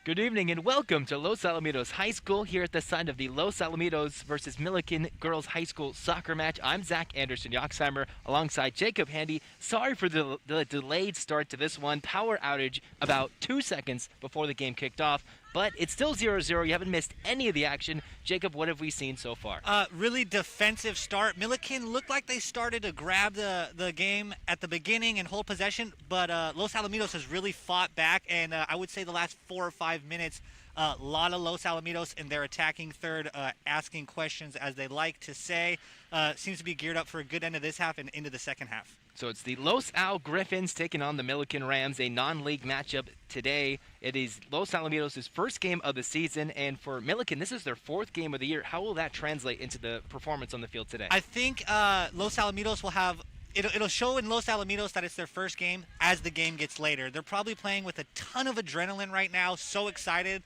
Good evening and welcome to Los Alamitos High School here at the site of the Los Alamitos versus Millikin Girls High School soccer match. I'm Zach Anderson Yoxheimer alongside Jacob Handy. Sorry for the delayed start to this one. Power outage about 2 seconds before the game kicked off, but it's still 0-0. You haven't missed any of the action. Jacob, what have we seen so far? Really defensive start. Millikin looked like they started to grab the game at the beginning and hold possession, but Los Alamitos has really fought back, and I would say the last 4 or 5 minutes, a lot of Los Alamitos in their attacking third, asking questions as they like to say. Seems to be geared up for a good end of this half and into the second half. So it's the Los Al Griffins taking on the Millikin Rams, a non-league matchup today. It is Los Alamitos' first game of the season, and for Millikin, this is their 4th game of the year. How will that translate into the performance on the field today? I think Los Alamitos will have it'll show in Los Alamitos that it's their first game as the game gets later. They're probably playing with a ton of adrenaline right now, so excited.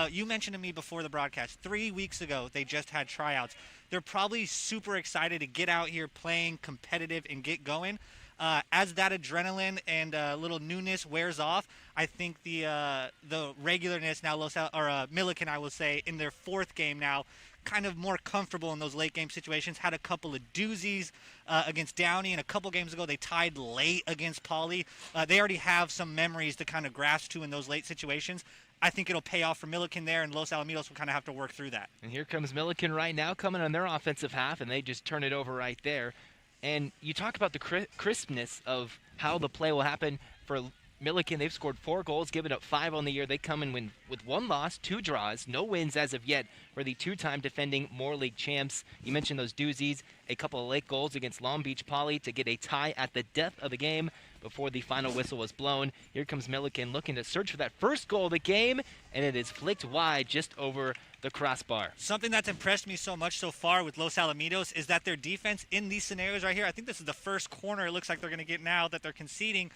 You mentioned to me before the broadcast, 3 weeks ago they just had tryouts. They're probably super excited to get out here playing competitive and get going. As that adrenaline and little newness wears off, I think the regularness now, Millikin, I will say, in their 4th game now, kind of more comfortable in those late game situations. Had a couple of doozies against Downey, and a couple games ago they tied late against Poly. They already have some memories to kind of grasp to in those late situations. I think it'll pay off for Millikin there, and Los Alamitos will kind of have to work through that. And here comes Millikin right now, coming on their offensive half, and they just turn it over right there. And you talk about the crispness of how the play will happen for Millikin. They've scored 4 goals, given up 5 on the year. They come in with 1 loss, 2 draws, no wins as of yet for the 2-time defending Moore League champs. You mentioned those doozies, a couple of late goals against Long Beach Poly to get a tie at the death of the game before the final whistle was blown. Here comes Millikin looking to search for that first goal of the game, and it is flicked wide just over the crossbar. Something that's impressed me so much so far with Los Alamitos is that their defense in these scenarios right here, I think this is the first corner it looks like they're going to get now that they're conceding.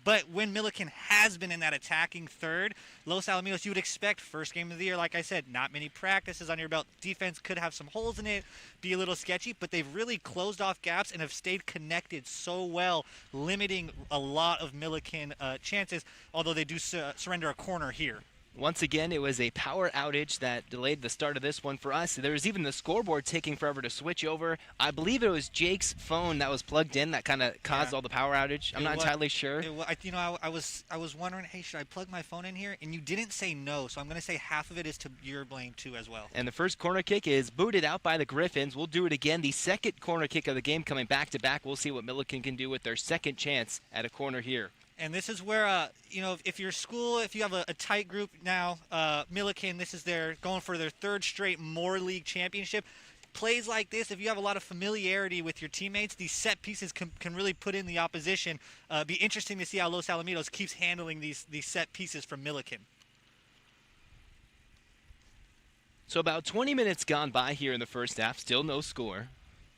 But when Millikin has been in that attacking third, Los Alamitos, you would expect first game of the year, like I said, not many practices on your belt. Defense could have some holes in it, be a little sketchy, but they've really closed off gaps and have stayed connected so well, limiting a lot of Millikin chances, although they do surrender a corner here. Once again, it was a power outage that delayed the start of this one for us. There was even the scoreboard taking forever to switch over. I believe it was Jake's phone that was plugged in that kind of caused all the power outage. I'm not entirely sure. I was wondering, hey, should I plug my phone in here? And you didn't say no, so I'm going to say half of it is to your blame too as well. And the first corner kick is booted out by the Griffins. We'll do it again. The second corner kick of the game coming back to back. We'll see what Millikin can do with their second chance at a corner here. And this is where, if your school, if you have a tight group now, Millikin, this is going for their 3rd straight Moore League championship. Plays like this, if you have a lot of familiarity with your teammates, these set pieces can really put in the opposition. Be interesting to see how Los Alamitos keeps handling these set pieces from Millikin. So about 20 minutes gone by here in the first half, still no score.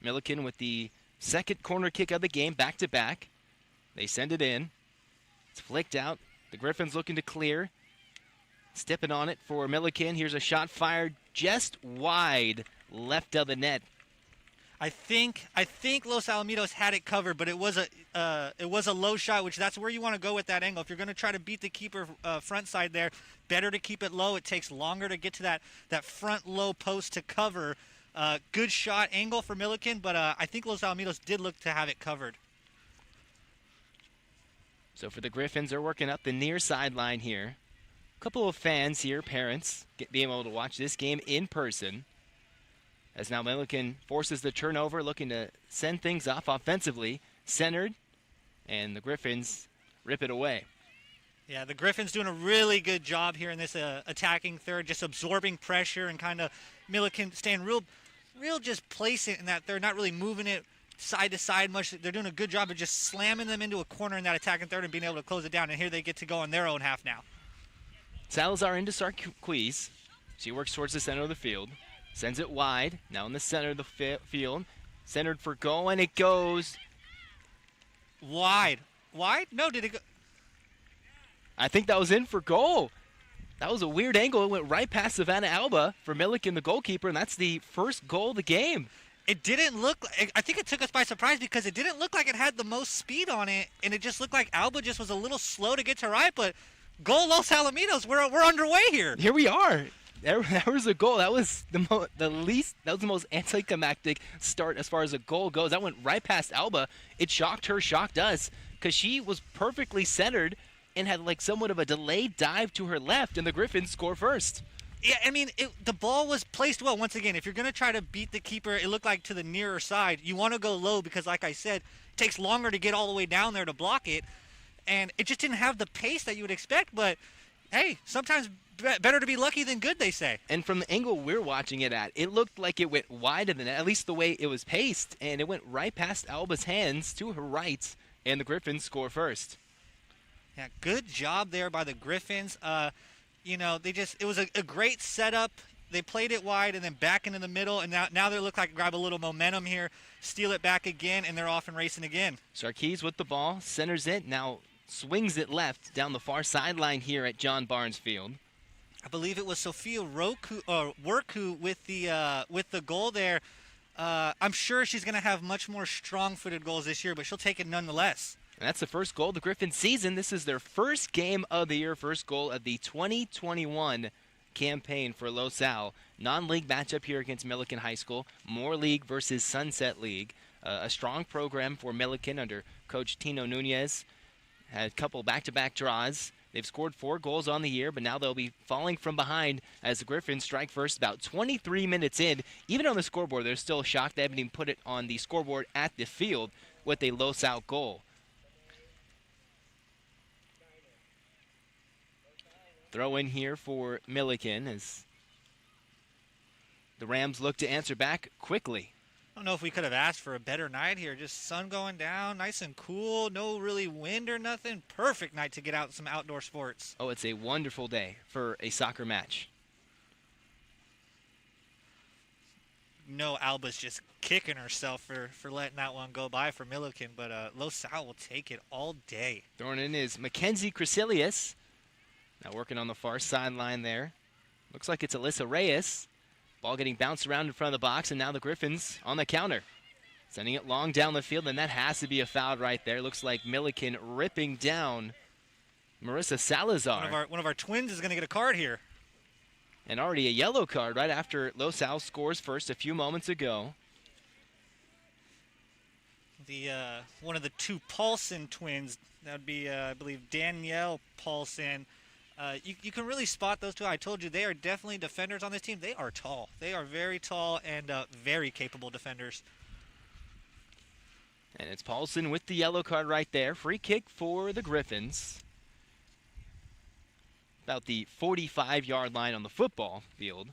Millikin with the second corner kick of the game, back to back. They send it in. It's flicked out. The Griffins looking to clear. Stepping on it for Millikin. Here's a shot fired just wide left of the net. I think Los Alamitos had it covered, but it was a low shot, which that's where you want to go with that angle. If you're going to try to beat the keeper front side there, better to keep it low. It takes longer to get to that front low post to cover. Good shot angle for Millikin, but I think Los Alamitos did look to have it covered. So for the Griffins, they're working up the near sideline here. A couple of fans here, parents, being able to watch this game in person. As now Millikin forces the turnover, looking to send things off offensively. Centered, and the Griffins rip it away. Yeah, the Griffins doing a really good job here in this attacking third, just absorbing pressure and kind of Millikin staying real just placing in that third, not really moving it side to side much. They're doing a good job of just slamming them into a corner in that attacking third and being able to close it down. And here they get to go on their own half now. Salazar into Sarquise. She works towards the center of the field. Sends it wide. Now in the center of the field. Centered for goal, and it goes wide. Wide? No, did it go? I think that was in for goal. That was a weird angle. It went right past Savannah Alba for Millikin, the goalkeeper, and that's the first goal of the game. It didn't look – I think it took us by surprise because it didn't look like it had the most speed on it, and it just looked like Alba just was a little slow to get to right, but Goal Los Alamitos. We're underway here. Here we are. There was a goal. That was the most anticlimactic start as far as a goal goes. That went right past Alba. It shocked her, shocked us, because she was perfectly centered and had like somewhat of a delayed dive to her left, and the Griffins score first. Yeah, I mean, the ball was placed well. Once again, if you're going to try to beat the keeper, it looked like to the nearer side. You want to go low because, like I said, it takes longer to get all the way down there to block it. And it just didn't have the pace that you would expect. But, hey, sometimes better to be lucky than good, they say. And from the angle we're watching it at, it looked like it went wide of the net, at least the way it was paced. And it went right past Alba's hands to her right, and the Griffins score first. Yeah, good job there by the Griffins. It was a great setup. They played it wide and then back into the middle, and now they look like grab a little momentum here, steal it back again, and they're off and racing again. Sarkis with the ball, centers it, now swings it left down the far sideline here at John Barnes Field. I believe it was Sophia Worku with the goal there. I'm sure she's going to have much more strong-footed goals this year, but she'll take it nonetheless. And that's the first goal of the Griffin season. This is their first game of the year, first goal of the 2021 campaign for Los Al. Non-league matchup here against Millikan High School. Moore League versus Sunset League. A strong program for Millikan under Coach Tino Nunez. Had a couple back-to-back draws. They've scored 4 goals on the year, but now they'll be falling from behind as the Griffins strike first about 23 minutes in. Even on the scoreboard, they're still shocked they haven't even put it on the scoreboard at the field with a Los Al goal. Throw in here for Millikin as the Rams look to answer back quickly. I don't know if we could have asked for a better night here. Just sun going down, nice and cool, no really wind or nothing. Perfect night to get out some outdoor sports. Oh, it's a wonderful day for a soccer match. No, Alba's just kicking herself for letting that one go by for Millikin, but Los Al will take it all day. Throwing in is Mackenzie Cresilius. Now working on the far sideline there. Looks like it's Alyssa Reyes. Ball getting bounced around in front of the box, and now the Griffins on the counter. Sending it long down the field, and that has to be a foul right there. Looks like Millikin ripping down Marissa Salazar. One of our twins is going to get a card here. And already a yellow card right after Los Al scores first a few moments ago. One of the 2 Paulson twins, that would be, I believe, Danielle Paulson. You can really spot those 2. I told you they are definitely defenders on this team. They are tall. They are very tall and very capable defenders. And it's Paulson with the yellow card right there. Free kick for the Griffins. About the 45-yard line on the football field.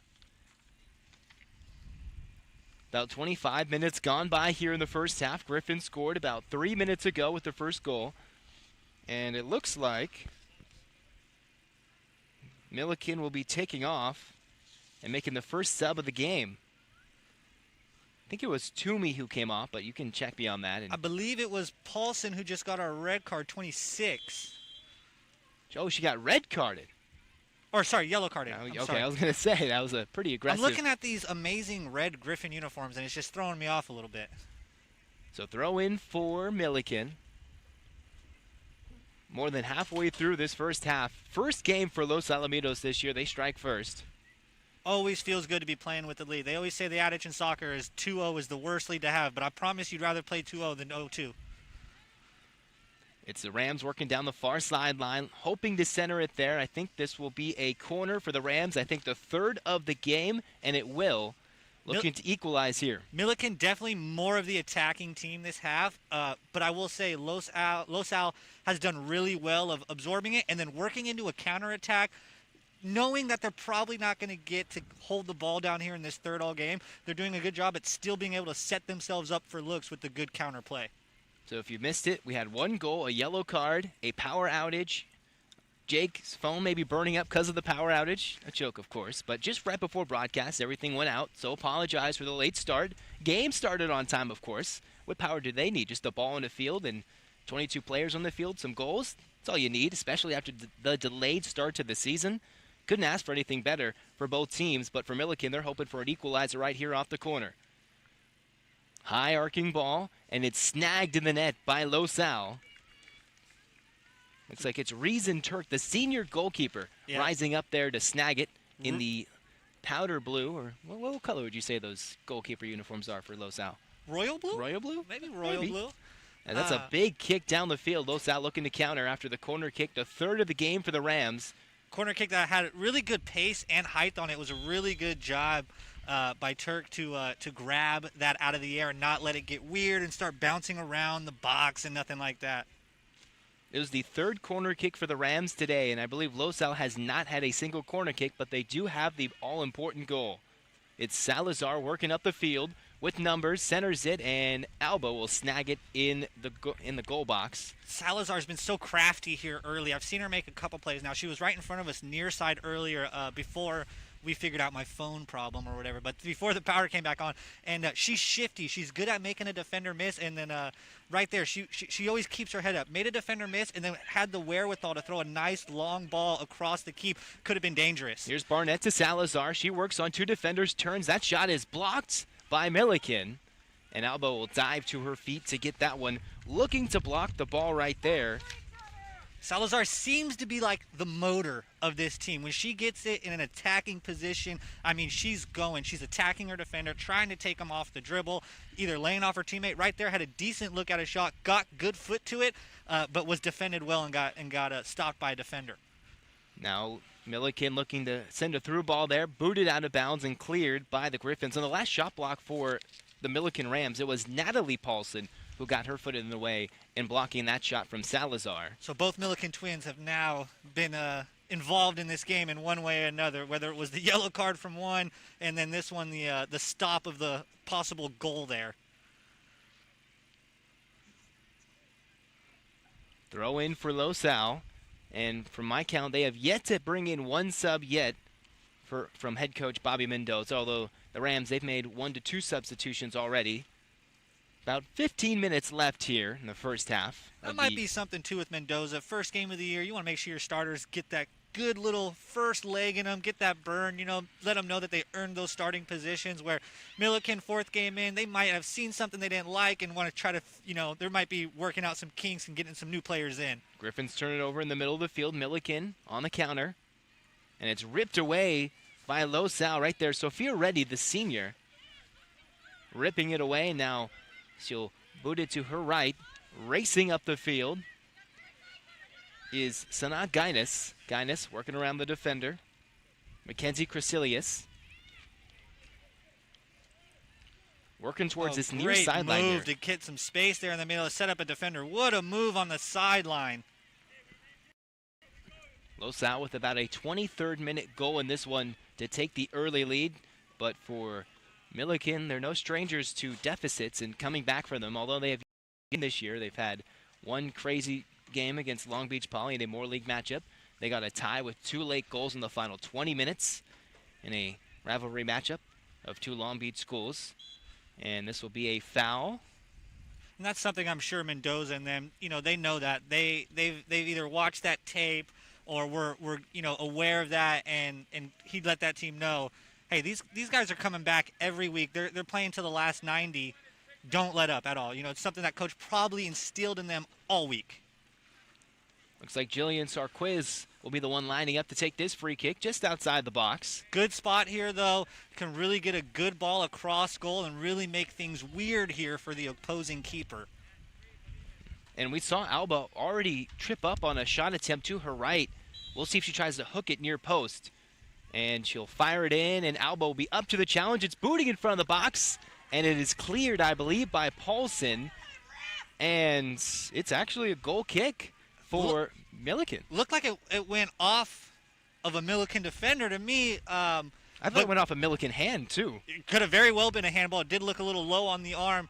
About 25 minutes gone by here in the first half. Griffins scored about 3 minutes ago with the first goal. And it looks like Millikin will be taking off and making the first sub of the game. I think it was Toomey who came off, but you can check me on that. I believe it was Paulson who just got our red card, 26. Oh, she got red carded. Or, sorry, yellow carded. Okay, sorry. I was going to say, that was a pretty aggressive. I'm looking at these amazing red Griffin uniforms, and it's just throwing me off a little bit. So throw in for Millikin. More than halfway through this first half. First game for Los Alamitos this year. They strike first. Always feels good to be playing with the lead. They always say the adage in soccer is 2-0 is the worst lead to have, but I promise you'd rather play 2-0 than 0-2. It's the Rams working down the far sideline, hoping to center it there. I think this will be a corner for the Rams. I think the 3rd of the game, and it will. Looking to equalize here. Millikin definitely more of the attacking team this half, but I will say Los Al has done really well of absorbing it and then working into a counterattack, knowing that they're probably not going to get to hold the ball down here in this 3rd all game. They're doing a good job at still being able to set themselves up for looks with the good counter play. So if you missed it, we had 1 goal, a yellow card, a power outage. Jake's phone may be burning up because of the power outage. A joke, of course. But just right before broadcast, everything went out. So apologize for the late start. Game started on time, of course. What power do they need? Just a ball in the field and 22 players on the field, some goals. That's all you need, especially after the delayed start to the season. Couldn't ask for anything better for both teams. But for Millikin, they're hoping for an equalizer right here off the corner. High arcing ball, and it's snagged in the net by Los Al. Looks like it's Reason Turk, the senior goalkeeper, rising up there to snag it in the powder blue, or what color would you say those goalkeeper uniforms are for Los Al? Royal blue? Royal blue? Maybe royal blue. And that's a big kick down the field. Los Al looking to counter after the corner kick, the third of the game for the Rams. Corner kick that had really good pace and height on it. It was a really good job by Turk to grab that out of the air and not let it get weird and start bouncing around the box and nothing like that. It was the third corner kick for the Rams today, and I believe Los Al has not had a single corner kick, but they do have the all-important goal. It's Salazar working up the field with numbers, centers it, and Alba will snag it in the goal box. Salazar's been so crafty here early. I've seen her make a couple plays now. She was right in front of us near side earlier before we figured out my phone problem or whatever, but before the power came back on. And she's shifty. She's good at making a defender miss, and then right there, she always keeps her head up. Made a defender miss, and then had the wherewithal to throw a nice long ball across the keep. Could have been dangerous. Here's Barnett to Salazar. She works on two defenders' turns. That shot is blocked by Millikin, and Alba will dive to her feet to get that one, looking to block the ball right there. Salazar seems to be like the motor of this team. When she gets it in an attacking position, I mean, she's going. She's attacking her defender, trying to take him off the dribble, either laying off her teammate. Right there, had a decent look at a shot, got good foot to it, but was defended well and got stopped by a defender. Now Millikin looking to send a through ball there, booted out of bounds and cleared by the Griffins. On the last shot block for the Millikin Rams, it was Natalie Paulson who got her foot in the way in blocking that shot from Salazar. So both Millikin twins have now been involved in this game in one way or another, whether it was the yellow card from one and then this one, the stop of the possible goal there. Throw in for Los Al, and from my count, they have yet to bring in one sub yet from head coach Bobby Mendoza, although the Rams, they've made 1 to 2 substitutions already. About 15 minutes left here in the first half. That might be something, too, with Mendoza. First game of the year, you want to make sure your starters get that good little first leg in them, get that burn, let them know that they earned those starting positions, where Millikin, fourth game in, they might have seen something they didn't like and want to try to, there might be working out some kinks and getting some new players in. Griffins turn it over in the middle of the field. Millikin on the counter, and it's ripped away by Los Al right there. Sophia Reddy, the senior, ripping it away. Now she'll boot it to her right. Racing up the field is Sanaa Guinness. Guinness working around the defender. Mackenzie Crecilius working towards this near sideline. Great move to get some space there in the middle to set up a defender. What a move on the sideline. Los Al with about a 23rd minute goal in this one to take the early lead. But for Millikin, they're no strangers to deficits and coming back from them. Although they have this year, they've had one crazy game against Long Beach Poly in a Moore League matchup. They got a tie with 2 late goals in the final 20 minutes in a rivalry matchup of 2 Long Beach schools. And this will be a foul. And that's something I'm sure Mendoza and them, they know that. They've either watched that tape or were aware of that, and he'd let that team know, hey, these guys are coming back every week. They're playing to the last 90. Don't let up at all. It's something that coach probably instilled in them all week. Looks like Jillian Sarquiz will be the one lining up to take this free kick just outside the box. Good spot here, though. Can really get a good ball across goal and really make things weird here for the opposing keeper. And we saw Alba already trip up on a shot attempt to her right. We'll see if she tries to hook it near post. And she'll fire it in, and Alba will be up to the challenge. It's booting in front of the box, and it is cleared, I believe, by Paulson. And it's actually a goal kick for Millikin. Looked like it went off of a Millikin defender to me. I thought it went off a Millikin hand, too. It could have very well been a handball. It did look a little low on the arm.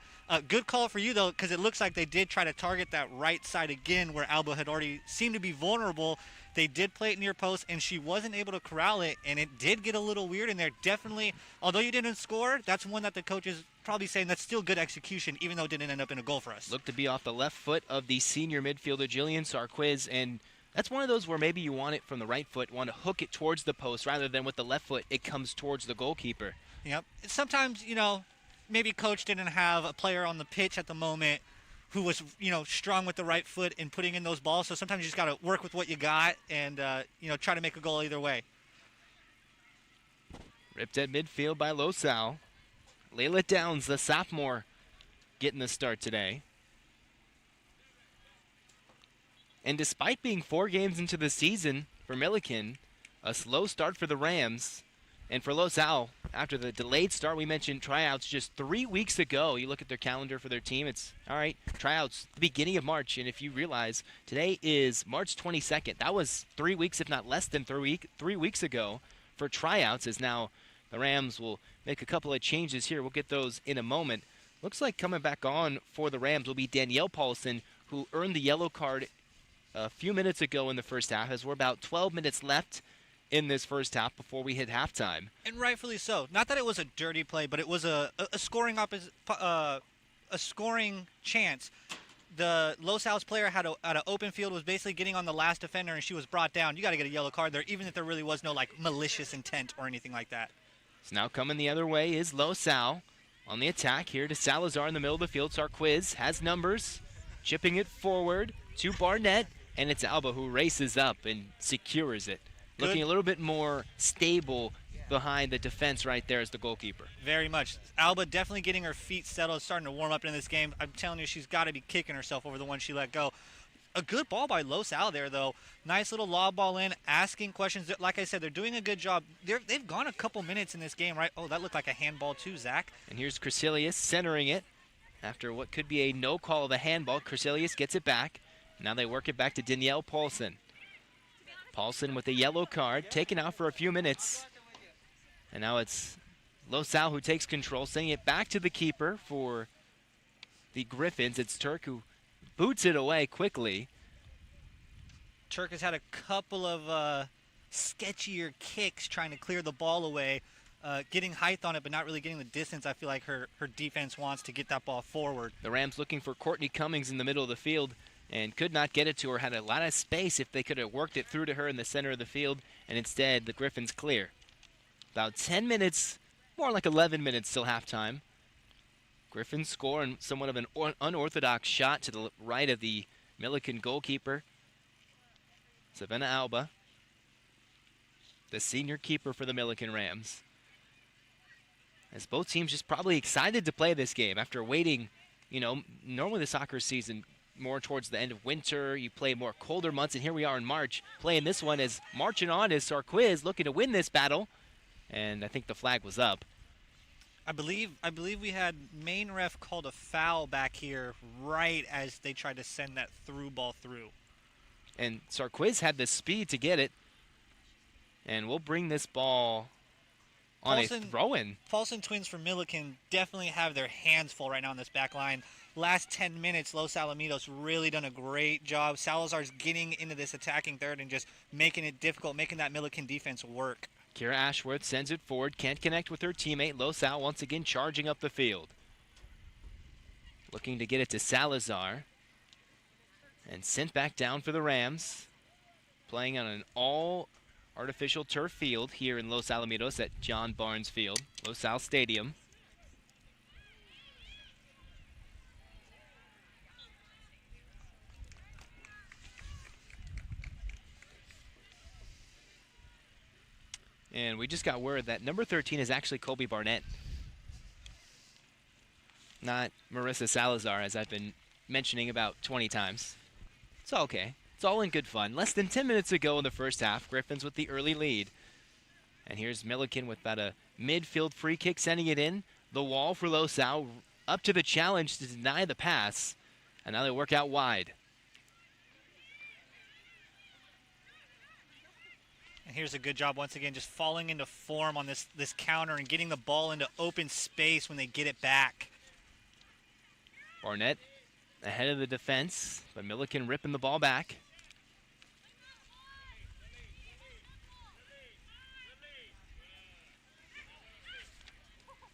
Good call for you, though, because it looks like they did try to target that right side again where Alba had already seemed to be vulnerable. They did play it near post, and she wasn't able to corral it, and it did get a little weird in there. Definitely, although you didn't score, that's one that the coach is probably saying that's still good execution, even though it didn't end up in a goal for us. Looked to be off the left foot of the senior midfielder, Jillian Sarquiz, and that's one of those where maybe you want it from the right foot, want to hook it towards the post, rather than with the left foot, it comes towards the goalkeeper. Yep. Sometimes, maybe coach didn't have a player on the pitch at the moment who was, strong with the right foot in putting in those balls. So sometimes you just got to work with what you got and, try to make a goal either way. Ripped at midfield by LaSalle. Layla Downs, the sophomore, getting the start today. And despite being 4 games into the season for Millikin, a slow start for the Rams. And for LaSalle, after the delayed start, we mentioned tryouts just 3 weeks ago. You look at their calendar for their team, it's, all right, tryouts the beginning of March. And if you realize, today is March 22nd. That was 3 weeks, if not less than 3 weeks ago for tryouts, as now the Rams will make a couple of changes here. We'll get those in a moment. Looks like coming back on for the Rams will be Danielle Paulson, who earned the yellow card a few minutes ago in the first half, as we're about 12 minutes left in this first half before we hit halftime. And rightfully so. Not that it was a dirty play, but it was a scoring scoring chance. The LaSalle's player had an open field, was basically getting on the last defender, and she was brought down. You got to get a yellow card there, even if there really was no malicious intent or anything like that. So now coming the other way is LaSalle on the attack here to Salazar in the middle of the field. Sarquiz has numbers, chipping it forward to Barnett, and it's Alba who races up and secures it. Good. Looking a little bit more stable behind the defense right there as the goalkeeper. Very much. Alba definitely getting her feet settled, starting to warm up in this game. I'm telling you, she's got to be kicking herself over the one she let go. A good ball by LaSalle there, though. Nice little lob ball in, asking questions. Like I said, they're doing a good job. They've gone a couple minutes in this game, right? Oh, that looked like a handball too, Zach. And here's Crecilius centering it after what could be a no call of a handball. Crecilius gets it back. Now they work it back to Danielle Paulson. Paulson with a yellow card, taken out for a few minutes. And now it's LaSalle who takes control, sending it back to the keeper for the Griffins. It's Turk who boots it away quickly. Turk has had a couple of sketchier kicks trying to clear the ball away, getting height on it, but not really getting the distance I feel like her defense wants to get that ball forward. The Rams looking for Courtney Cummings in the middle of the field and could not get it to her. Had a lot of space if they could have worked it through to her in the center of the field, and instead the Griffins clear. About 10 minutes, more like 11 minutes till halftime. Griffins score on somewhat of an unorthodox shot to the right of the Millikin goalkeeper, Savannah Alba, the senior keeper for the Millikin Rams. As both teams just probably excited to play this game after waiting, normally the soccer season more towards the end of winter, you play more colder months, and here we are in March playing this one. As marching on is Sarquiz looking to win this battle, and I think the flag was up. I believe we had main ref called a foul back here right as they tried to send that through ball through. And Sarquiz had the speed to get it, and we'll bring this ball on a throw-in. Paulson twins for Millikin definitely have their hands full right now on this back line. Last 10 minutes, Los Alamitos really done a great job. Salazar's getting into this attacking third and just making it difficult, making that Millikin defense work. Kira Ashworth sends it forward, can't connect with her teammate. LaSalle once again charging up the field. Looking to get it to Salazar. And sent back down for the Rams. Playing on an all-artificial turf field here in Los Alamitos at John Barnes Field, LaSalle Stadium. And we just got word that number 13 is actually Colby Barnett, not Marissa Salazar, as I've been mentioning about 20 times. It's all okay. It's all in good fun. Less than 10 minutes ago in the first half, Griffins with the early lead. And here's Millikin with about a midfield free kick, sending it in. The wall for LaSalle, up to the challenge to deny the pass. And now they work out wide. And here's a good job once again, just falling into form on this counter and getting the ball into open space when they get it back. Barnett ahead of the defense, but Millikin ripping the ball back.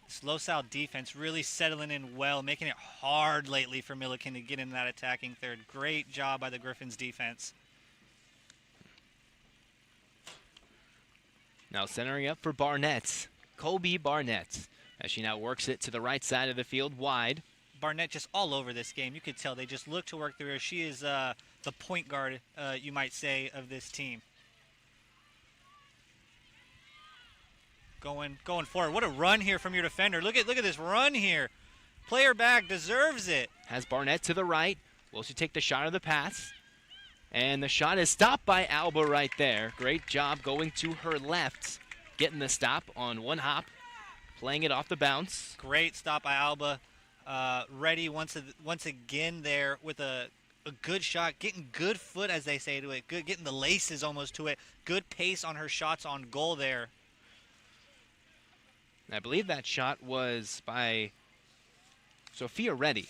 This LaSalle defense really settling in well, making it hard lately for Millikin to get into that attacking third. Great job by the Griffins defense. Now centering up for Barnett, Colby Barnett, as she now works it to the right side of the field, wide. Barnett just all over this game. You could tell they just look to work through her. She is the point guard, you might say, of this team. Going forward. What a run here from your defender. Look at this run here. Player back, deserves it. Has Barnett to the right. Will she take the shot or the pass? And the shot is stopped by Alba right there. Great job going to her left, getting the stop on one hop, playing it off the bounce. Great stop by Alba. Ready once again there with a good shot, getting good foot, as they say to it, good, getting the laces almost to it. Good pace on her shots on goal there. I believe that shot was by Sophia Reddy.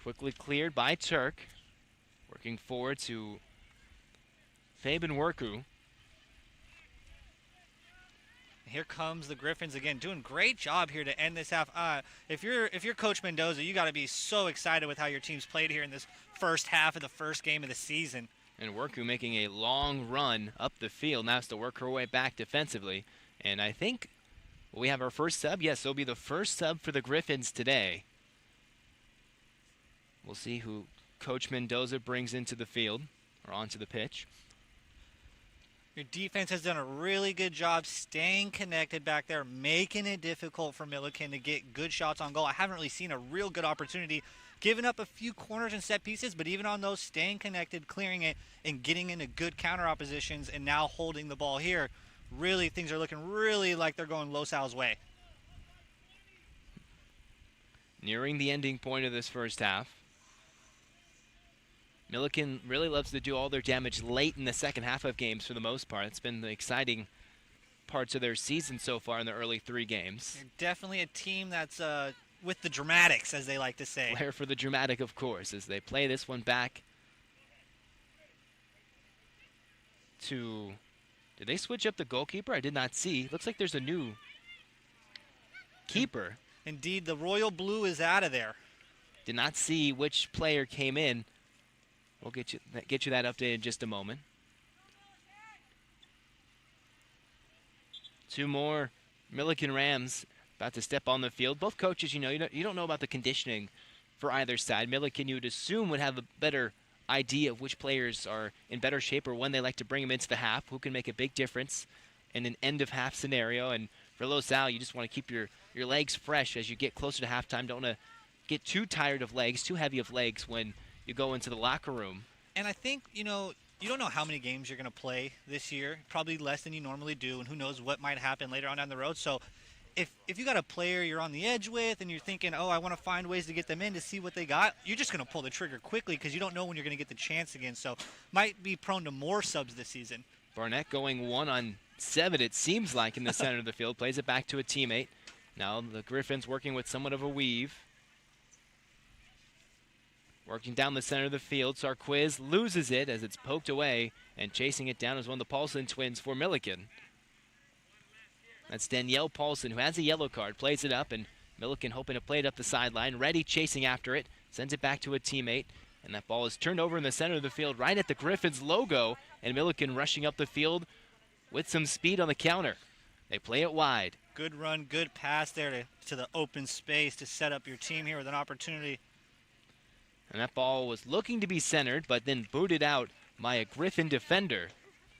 Quickly cleared by Turk. Working forward to Fabian Worku. Here comes the Griffins again, doing great job here to end this half. If you're Coach Mendoza, you got to be so excited with how your team's played here in this first half of the first game of the season. And Worku making a long run up the field. Now has to work her way back defensively. And I think we have our first sub. Yes, it'll be the first sub for the Griffins today. We'll see who Coach Mendoza brings into the field or onto the pitch. Your defense has done a really good job staying connected back there, making it difficult for Millikin to get good shots on goal. I haven't really seen a real good opportunity, giving up a few corners and set pieces, but even on those, staying connected, clearing it, and getting into good counter oppositions, and now holding the ball here. Really, things are looking really like they're going LAHS way. Nearing the ending point of this first half. Millikin really loves to do all their damage late in the second half of games for the most part. It's been the exciting parts of their season so far in the early 3 games. They're definitely a team that's with the dramatics, as they like to say. Flair for the dramatic, of course, as they play this one back to... Did they switch up the goalkeeper? I did not see. Looks like there's a new keeper. Indeed, the royal blue is out of there. Did not see which player came in. We'll get you that update in just a moment. 2 more Millikin Rams about to step on the field. Both coaches, you don't know about the conditioning for either side. Millikin, you would assume, would have a better idea of which players are in better shape or when they like to bring them into the half, who can make a big difference in an end-of-half scenario. And for LAHS, you just want to keep your legs fresh as you get closer to halftime. Don't want to get too tired of legs, too heavy of legs when you go into the locker room. And I think, you don't know how many games you're going to play this year, probably less than you normally do, and who knows what might happen later on down the road. So if you got a player you're on the edge with and you're thinking, oh, I want to find ways to get them in to see what they got, you're just going to pull the trigger quickly because you don't know when you're going to get the chance again. So might be prone to more subs this season. Barnett going 1-on-7, it seems like, in the center of the field. Plays it back to a teammate. Now the Griffins working with somewhat of a weave. Working down the center of the field, Sarquiz loses it as it's poked away, and chasing it down is one of the Paulson twins for Millikin. That's Danielle Paulson, who has a yellow card, plays it up, and Millikin hoping to play it up the sideline. Reddy chasing after it, sends it back to a teammate, and that ball is turned over in the center of the field right at the Griffins logo, and Millikin rushing up the field with some speed on the counter. They play it wide. Good run, good pass there to the open space to set up your team here with an opportunity. And that ball was looking to be centered, but then booted out by a Griffin defender.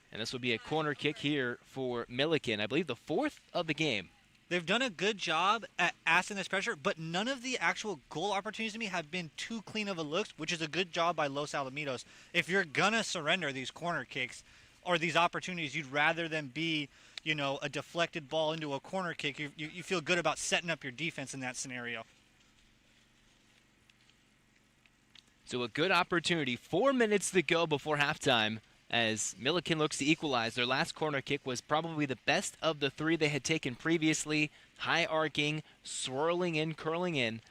And this will be a corner kick here for Millikin. I believe the 4th of the game. They've done a good job at asking this pressure, but none of the actual goal opportunities to me have been too clean of a look, which is a good job by Los Alamitos. If you're going to surrender these corner kicks or these opportunities, you'd rather them be, a deflected ball into a corner kick. You feel good about setting up your defense in that scenario. So a good opportunity. 4 minutes to go before halftime as Millikin looks to equalize. Their last corner kick was probably the best of the 3 they had taken previously. High arcing, swirling in, curling in.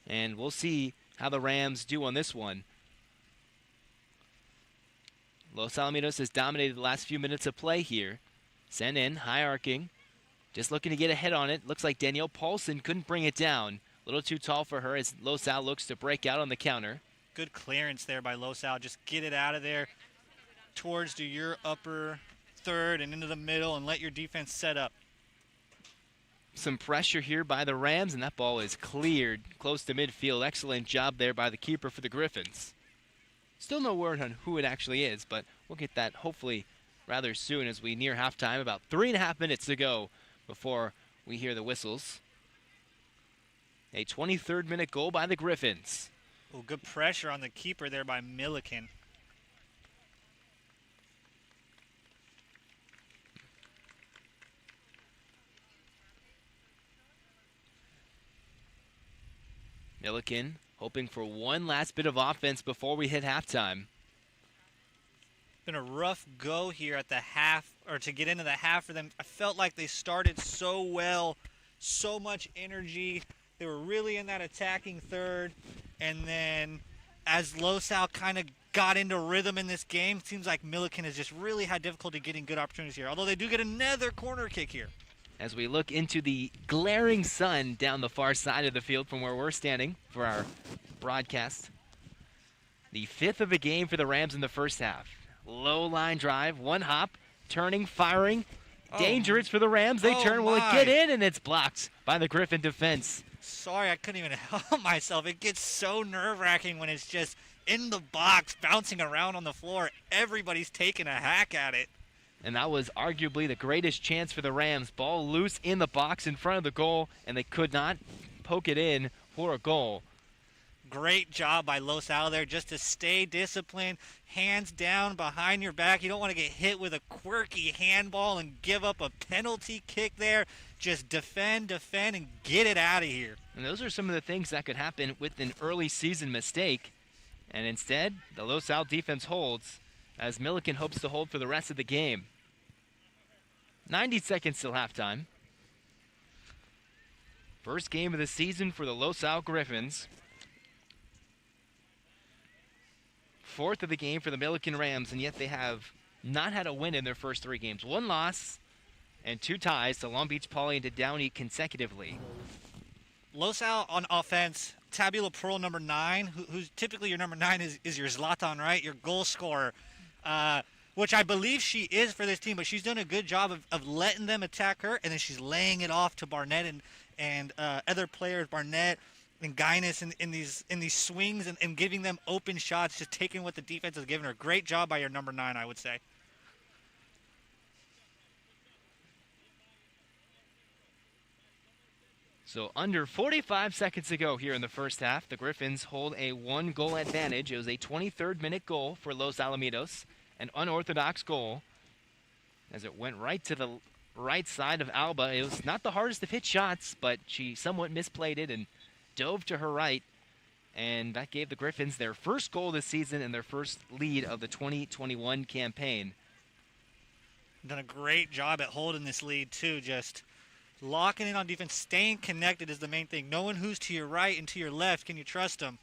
And we'll see how the Rams do on this one. Los Alamitos has dominated the last few minutes of play here. Sent in, high arcing. Just looking to get ahead on it. Looks like Danielle Paulson couldn't bring it down. A little too tall for her as Los Al looks to break out on the counter. Good clearance there by Los Al. Just get it out of there towards your upper third and into the middle and let your defense set up. some pressure here by the Rams, and that ball is cleared close to midfield. Excellent job there by the keeper for the Griffins. Still no word on who it actually is, but we'll get that hopefully rather soon as we near halftime. About 3.5 minutes to go before we hear the whistles. A 23rd minute goal by the Griffins. Oh, good pressure on the keeper there by Millikin. Millikin hoping for one last bit of offense before we hit halftime. Been a rough go here at the half, or to get into the half for them. I felt like they started so well, so much energy. They were really in that attacking third, and then as LaSalle kind of got into rhythm in this game, it seems like Millikin has just really had difficulty getting good opportunities here, although they do get another corner kick here. As we look into the glaring sun down the far side of the field from where we're standing for our broadcast. The 5th of the game for the Rams in the first half. Low line drive, one hop, turning, firing. Dangerous for the Rams. They turn. Will it get in? And it's blocked by the Griffin defense. Sorry, I couldn't even help myself. It gets so nerve-wracking when it's just in the box, bouncing around on the floor. Everybody's taking a hack at it. And that was arguably the greatest chance for the Rams. Ball loose in the box in front of the goal, and they could not poke it in for a goal. Great job by LaSalle there just to stay disciplined, hands down behind your back. You don't want to get hit with a quirky handball and give up a penalty kick there. Just defend, and get it out of here. And those are some of the things that could happen with an early season mistake. And instead, the LaSalle defense holds as Millikin hopes to hold for the rest of the game. 90 seconds till halftime. First game of the season for the LaSalle Griffins. 4th of the game for the Millikin Rams, and yet they have not had a win in their first 3 games. 1 loss and 2 ties to Long Beach Poly and to Downey consecutively. LaSalle on offense, Tabula Pearl number 9, who's typically your number 9 is your Zlatan, right? Your goal scorer, which I believe she is for this team, but she's done a good job of letting them attack her, and then she's laying it off to Barnett and other players, Barnett and Guinness in these swings and giving them open shots, just taking what the defense has given her. Great job by your number 9, I would say. So under 45 seconds to go here in the first half, the Griffins hold a 1-goal advantage. It was a 23rd minute goal for Los Alamitos, an unorthodox goal as it went right to the right side of Alba. It was not the hardest of hit shots, but she somewhat misplayed it and dove to her right, and that gave the Griffins their first goal this season and their first lead of the 2021 campaign. Done a great job at holding this lead too, just locking in on defense, staying connected is the main thing. Knowing who's to your right and to your left, can you trust them?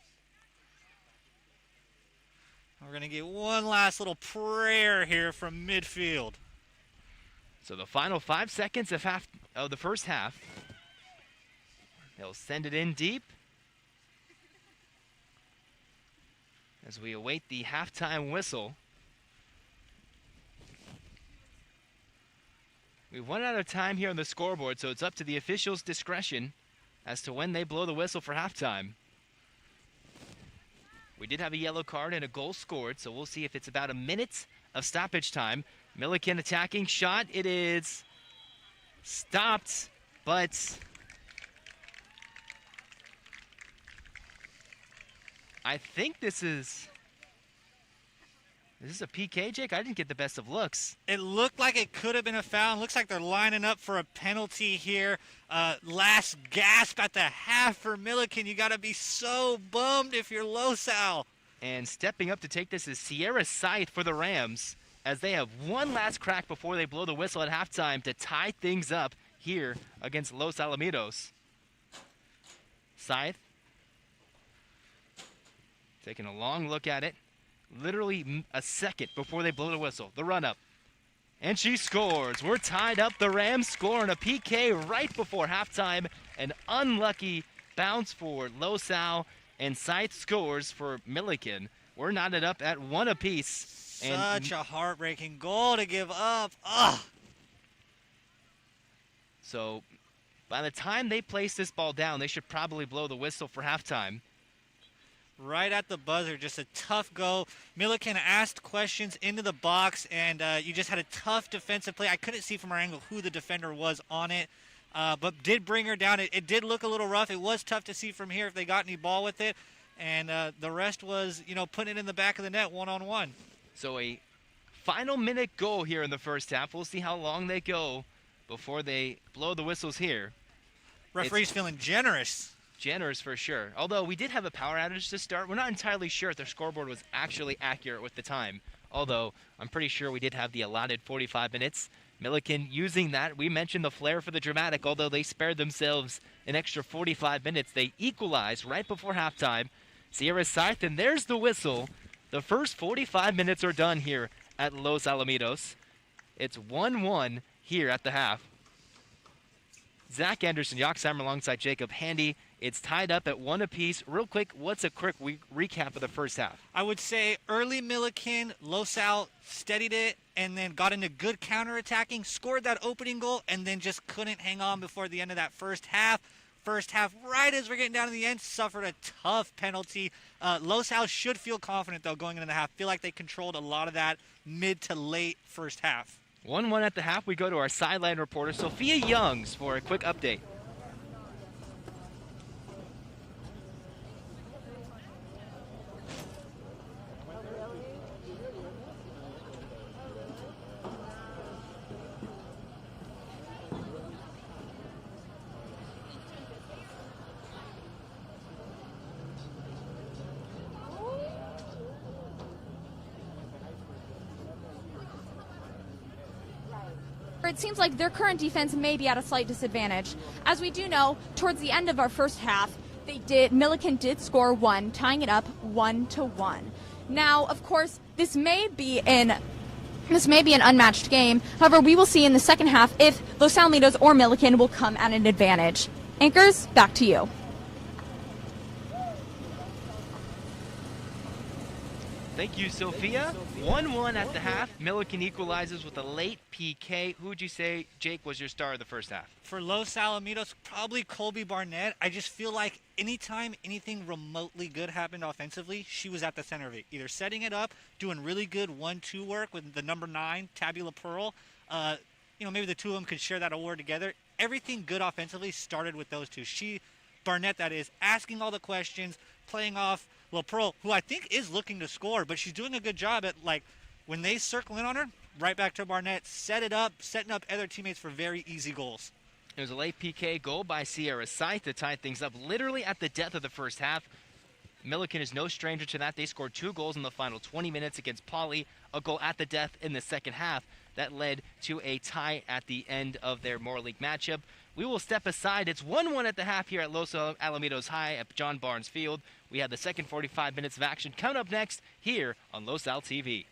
We're going to get one last little prayer here from midfield. So the final 5 seconds of the first half. They'll send it in deep as we await the halftime whistle. We've run out of time here on the scoreboard, so it's up to the officials' discretion as to when they blow the whistle for halftime. We did have a yellow card and a goal scored, so we'll see if it's about a minute of stoppage time. Millikin attacking shot. It is stopped, but I think this is a PK, Jake? I didn't get the best of looks. It looked like it could have been a foul. It looks like they're lining up for a penalty here. Last gasp at the half for Millikin. You got to be so bummed if you're LaSalle. And stepping up to take this is Sierra Scythe for the Rams, as they have one last crack before they blow the whistle at halftime to tie things up here against Los Alamitos. Scythe taking a long look at it. Literally a second before they blow the whistle. The run-up. And she scores. We're tied up. The Rams scoring a PK right before halftime. An unlucky bounce for LaSalle, and Scythe scores for Millikin. We're knotted up at 1 apiece. Such a heartbreaking goal to give up. Ugh. So By the time they place this ball down, they should probably blow the whistle for halftime. Right at the buzzer, just a tough go. Millikan asked questions into the box, and you just had a tough defensive play. I couldn't see from our angle who the defender was on it, but did bring her down. It did look a little rough. It was tough to see from here if they got any ball with it, and the rest was, putting it in the back of the net one-on-one. So a final minute goal here in the first half. We'll see how long they go before they blow the whistles here. Referee's feeling generous. Generous for sure. Although we did have a power outage to start. We're not entirely sure if their scoreboard was actually accurate with the time. Although I'm pretty sure we did have the allotted 45 minutes. Millikin using that. We mentioned the flair for the dramatic. Although they spared themselves an extra 45 minutes. They equalized right before halftime. Sierra Scythe, and there's the whistle. The first 45 minutes are done here at Los Alamitos. It's 1-1 here at the half. Zach Anderson, Yoxheimer alongside Jacob Handy. It's tied up at 1 apiece. Real quick, what's a quick recap of the first half? I would say early Millikin, Losal steadied it and then got into good counterattacking, scored that opening goal, and then just couldn't hang on before the end of that first half. First half, right as we're getting down to the end, suffered a tough penalty. Losal should feel confident, though, going into the half. Feel like they controlled a lot of that mid to late first half. 1-1 at the half. We go to our sideline reporter, Sophia Youngs, for a quick update. It seems like their current defense may be at a slight disadvantage. As we do know, towards the end of our first half, Millikin did score one, tying it up 1-1. Now, of course, this may be an unmatched game. However, we will see in the second half if Los Alamitos or Millikin will come at an advantage. Anchors, back to you. Thank you, Sophia. 1-1 at the half. Millikin equalizes with a late PK. Who would you say, Jake, was your star of the first half? For Los Alamitos, probably Colby Barnett. I just feel like anytime anything remotely good happened offensively, she was at the center of it. Either setting it up, doing really good 1-2 work with the number 9, Tabula Pearl. Maybe the two of them could share that award together. Everything good offensively started with those two. Barnett, that is, asking all the questions, playing off La Pearl, who I think is looking to score, but she's doing a good job at, when they circle in on her, right back to Barnett, setting up other teammates for very easy goals. It was a late PK goal by Sierra Scythe to tie things up literally at the death of the first half. Millikin is no stranger to that. They scored 2 goals in the final 20 minutes against Poly, a goal at the death in the second half. That led to a tie at the end of their Moore League matchup. We will step aside. It's 1-1 at the half here at Los Alamitos High at John Barnes Field. We have the second 45 minutes of action coming up next here on Los Al TV.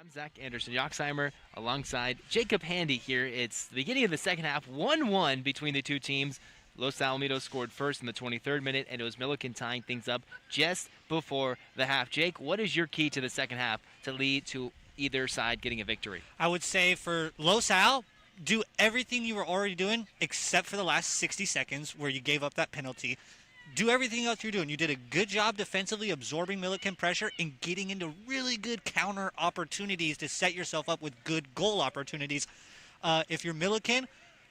I'm Zach Anderson, Yoxheimer, alongside Jacob Handy here. It's the beginning of the second half, 1-1 between the two teams. Los Alamitos scored first in the 23rd minute, and it was Millikin tying things up just before the half. Jake, what is your key to the second half to lead to either side getting a victory? I would say for Los Al, do everything you were already doing except for the last 60 seconds where you gave up that penalty. Do everything else you're doing. You did a good job defensively absorbing Millikan pressure and getting into really good counter opportunities to set yourself up with good goal opportunities. If you're Millikan,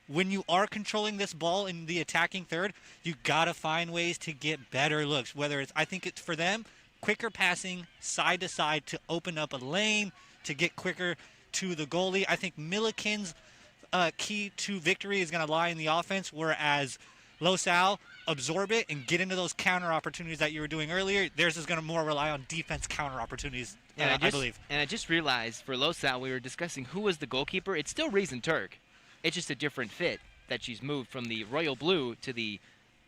when you are controlling this ball in the attacking third, you got to find ways to get better looks. Whether it's, I think it's for them, quicker passing side to side to open up a lane, to get quicker to the goalie. I think Millikan's key to victory is going to lie in the offense, whereas Los Al absorb it and get into those counter opportunities that you were doing earlier. Theirs is going to more rely on defense counter opportunities, I believe. And I just realized for Los Al, we were discussing who was the goalkeeper. It's still Reason Turk. It's just a different fit that she's moved from the royal blue to the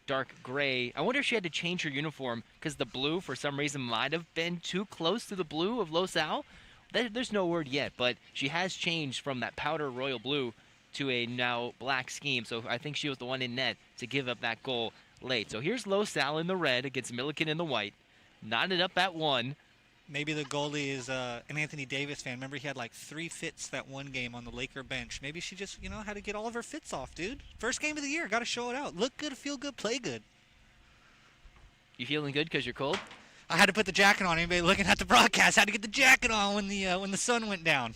dark gray. I wonder if she had to change her uniform because the blue, for some reason, might have been too close to the blue of Los Al. There's no word yet, but she has changed from that powder royal blue to a now black scheme. So I think she was the one in net to give up that goal late. So here's Los Al in the red against Millikin in the white. Knotted up at one. Maybe the goalie is an Anthony Davis fan. Remember, he had like 3 fits that one game on the Laker bench. Maybe she just, had to get all of her fits off, dude. First game of the year. Got to show it out. Look good, feel good, play good. You feeling good because you're cold? I had to put the jacket on. Anybody looking at the broadcast had to get the jacket on when the sun went down.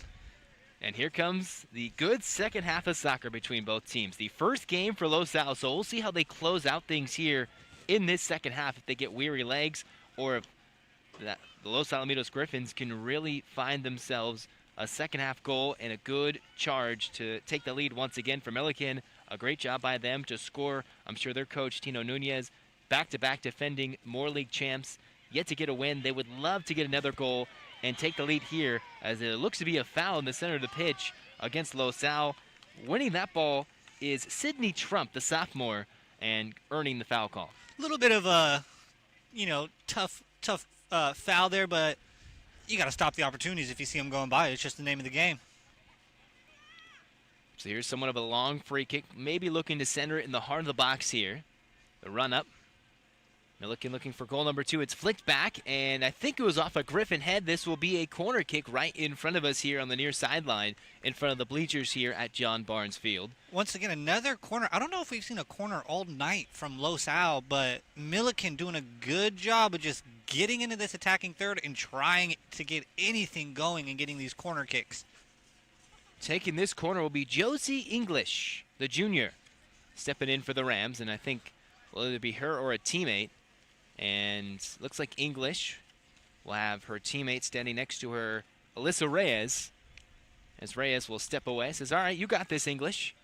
And here comes the good second half of soccer between both teams. The first game for Los Al, so we'll see how they close out things here in this second half, if they get weary legs or if the Los Alamitos Griffins can really find themselves a second half goal and a good charge to take the lead once again for Millikin. A great job by them to score. I'm sure their coach, Tino Nunez, back-to-back defending more league champs, yet to get a win. They would love to get another goal and take the lead here, as it looks to be a foul in the center of the pitch against Los Al. Winning that ball is Sydney Trump, the sophomore, and earning the foul call. A little bit of a, tough foul there, but you got to stop the opportunities if you see them going by. It's just the name of the game. So here's somewhat of a long free kick, maybe looking to center it in the heart of the box here. The run up. Millikin looking for goal number 2. It's flicked back, and I think it was off a Griffin head. This will be a corner kick right in front of us here on the near sideline, in front of the bleachers here at John Barnes Field. Once again, another corner. I don't know if we've seen a corner all night from Los Al, but Millikin doing a good job of just getting into this attacking third and trying to get anything going and getting these corner kicks. Taking this corner will be Josie English, the junior, stepping in for the Rams, and I think will either be her or a teammate. And looks like English will have her teammate standing next to her, Alyssa Reyes, as Reyes will step away. Says, all right, you got this, English.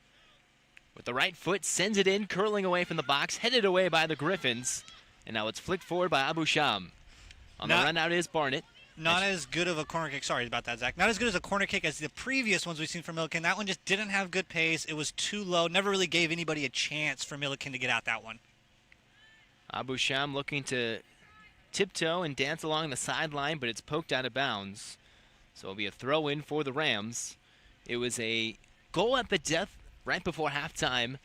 With the right foot, sends it in, curling away from the box, headed away by the Griffins. And now it's flicked forward by Abu Sham. On the run out is Barnett. Not as good of a corner kick. Sorry about that, Zach. Not as good as a corner kick as the previous ones we've seen from Millikin. That one just didn't have good pace. It was too low. Never really gave anybody a chance for Millikin to get out that one. Abu Sham looking to tiptoe and dance along the sideline, but it's poked out of bounds. So it'll be a throw-in for the Rams. It was a goal at the death right before halftime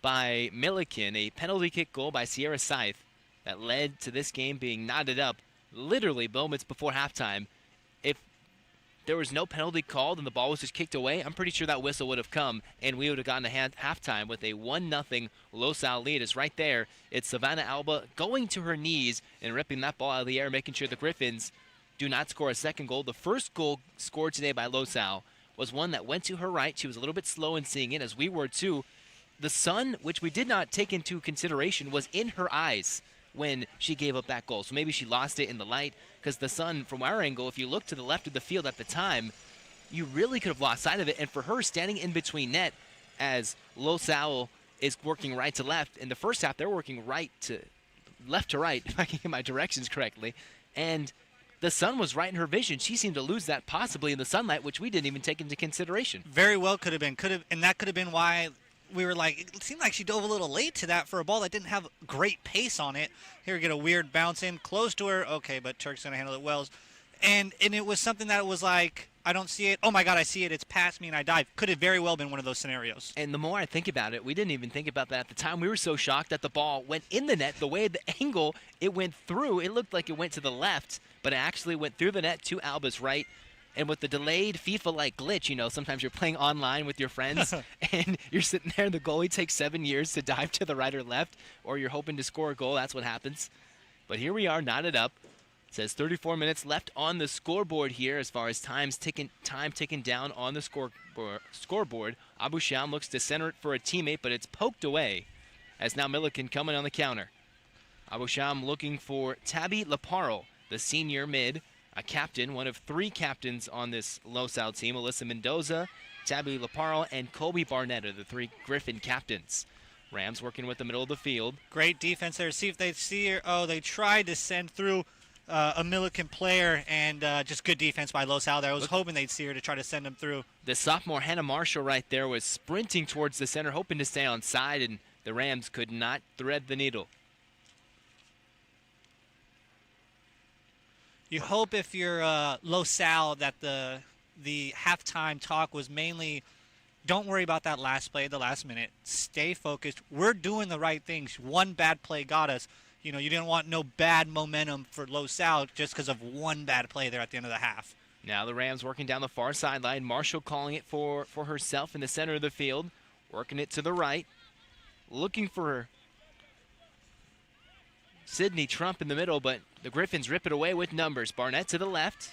by Millikin, a penalty kick goal by Sierra Scythe that led to this game being knotted up literally moments before halftime. If there was no penalty called and the ball was just kicked away, I'm pretty sure that whistle would have come and we would have gotten to halftime with a 1-0 Los Al lead. It's right there. It's Savannah Alba going to her knees and ripping that ball out of the air, making sure the Griffins do not score a second goal. The first goal scored today by Los Al was one that went to her right. She was a little bit slow in seeing it, as we were too. The sun, which we did not take into consideration, was in her eyes when she gave up that goal. So maybe she lost it in the light, because the sun, from our angle, if you look to the left of the field at the time, you really could have lost sight of it. And for her standing in between net, as Los Al is working right to left, in the first half they're working left to right, if I can get my directions correctly, and the sun was right in her vision. She seemed to lose that possibly in the sunlight, which we didn't even take into consideration. Very well could have been. And that could have been why we were like, it seemed like she dove a little late to that for a ball that didn't have great pace on it. Here we get a weird bounce in, close to her. Okay, but Turk's going to handle it well. And it was something that was like, I don't see it. Oh my God, I see it. It's past me and I dive. Could have very well been one of those scenarios. And the more I think about it, we didn't even think about that at the time. We were so shocked that the ball went in the net. The way the angle it went through, it looked like it went to the left, but it actually went through the net to Alba's right. And with the delayed FIFA-like glitch, you know, sometimes you're playing online with your friends and you're sitting there and the goalie takes 7 years to dive to the right or left, or you're hoping to score a goal. That's what happens. But here we are, knotted up. It says 34 minutes left on the scoreboard here as far as time ticking down on the scoreboard. Abusham looks to center it for a teammate, but it's poked away as now Millikin coming on the counter. Abusham looking for Tabby Leparo, the senior mid, a captain, one of 3 captains on this LAHS team. Alyssa Mendoza, Tabby Leparo, and Colby Barnett are the 3 Griffin captains. Rams working with the middle of the field. Great defense there. See if they see her. Oh, they tried to send through a Millikan player, and just good defense by LAHS there. I was hoping they'd see her to try to send him through. The sophomore Hannah Marshall right there was sprinting towards the center, hoping to stay on side, and the Rams could not thread the needle. You hope if you're LAHS that the halftime talk was mainly, don't worry about that last play at the last minute. Stay focused. We're doing the right things. One bad play got us. You know, you didn't want no bad momentum for LAHS just because of one bad play there at the end of the half. Now the Rams working down the far sideline. Marshall calling it for herself in the center of the field. Working it to the right. Looking for Sydney Trump in the middle, but the Griffins rip it away with numbers. Barnett to the left.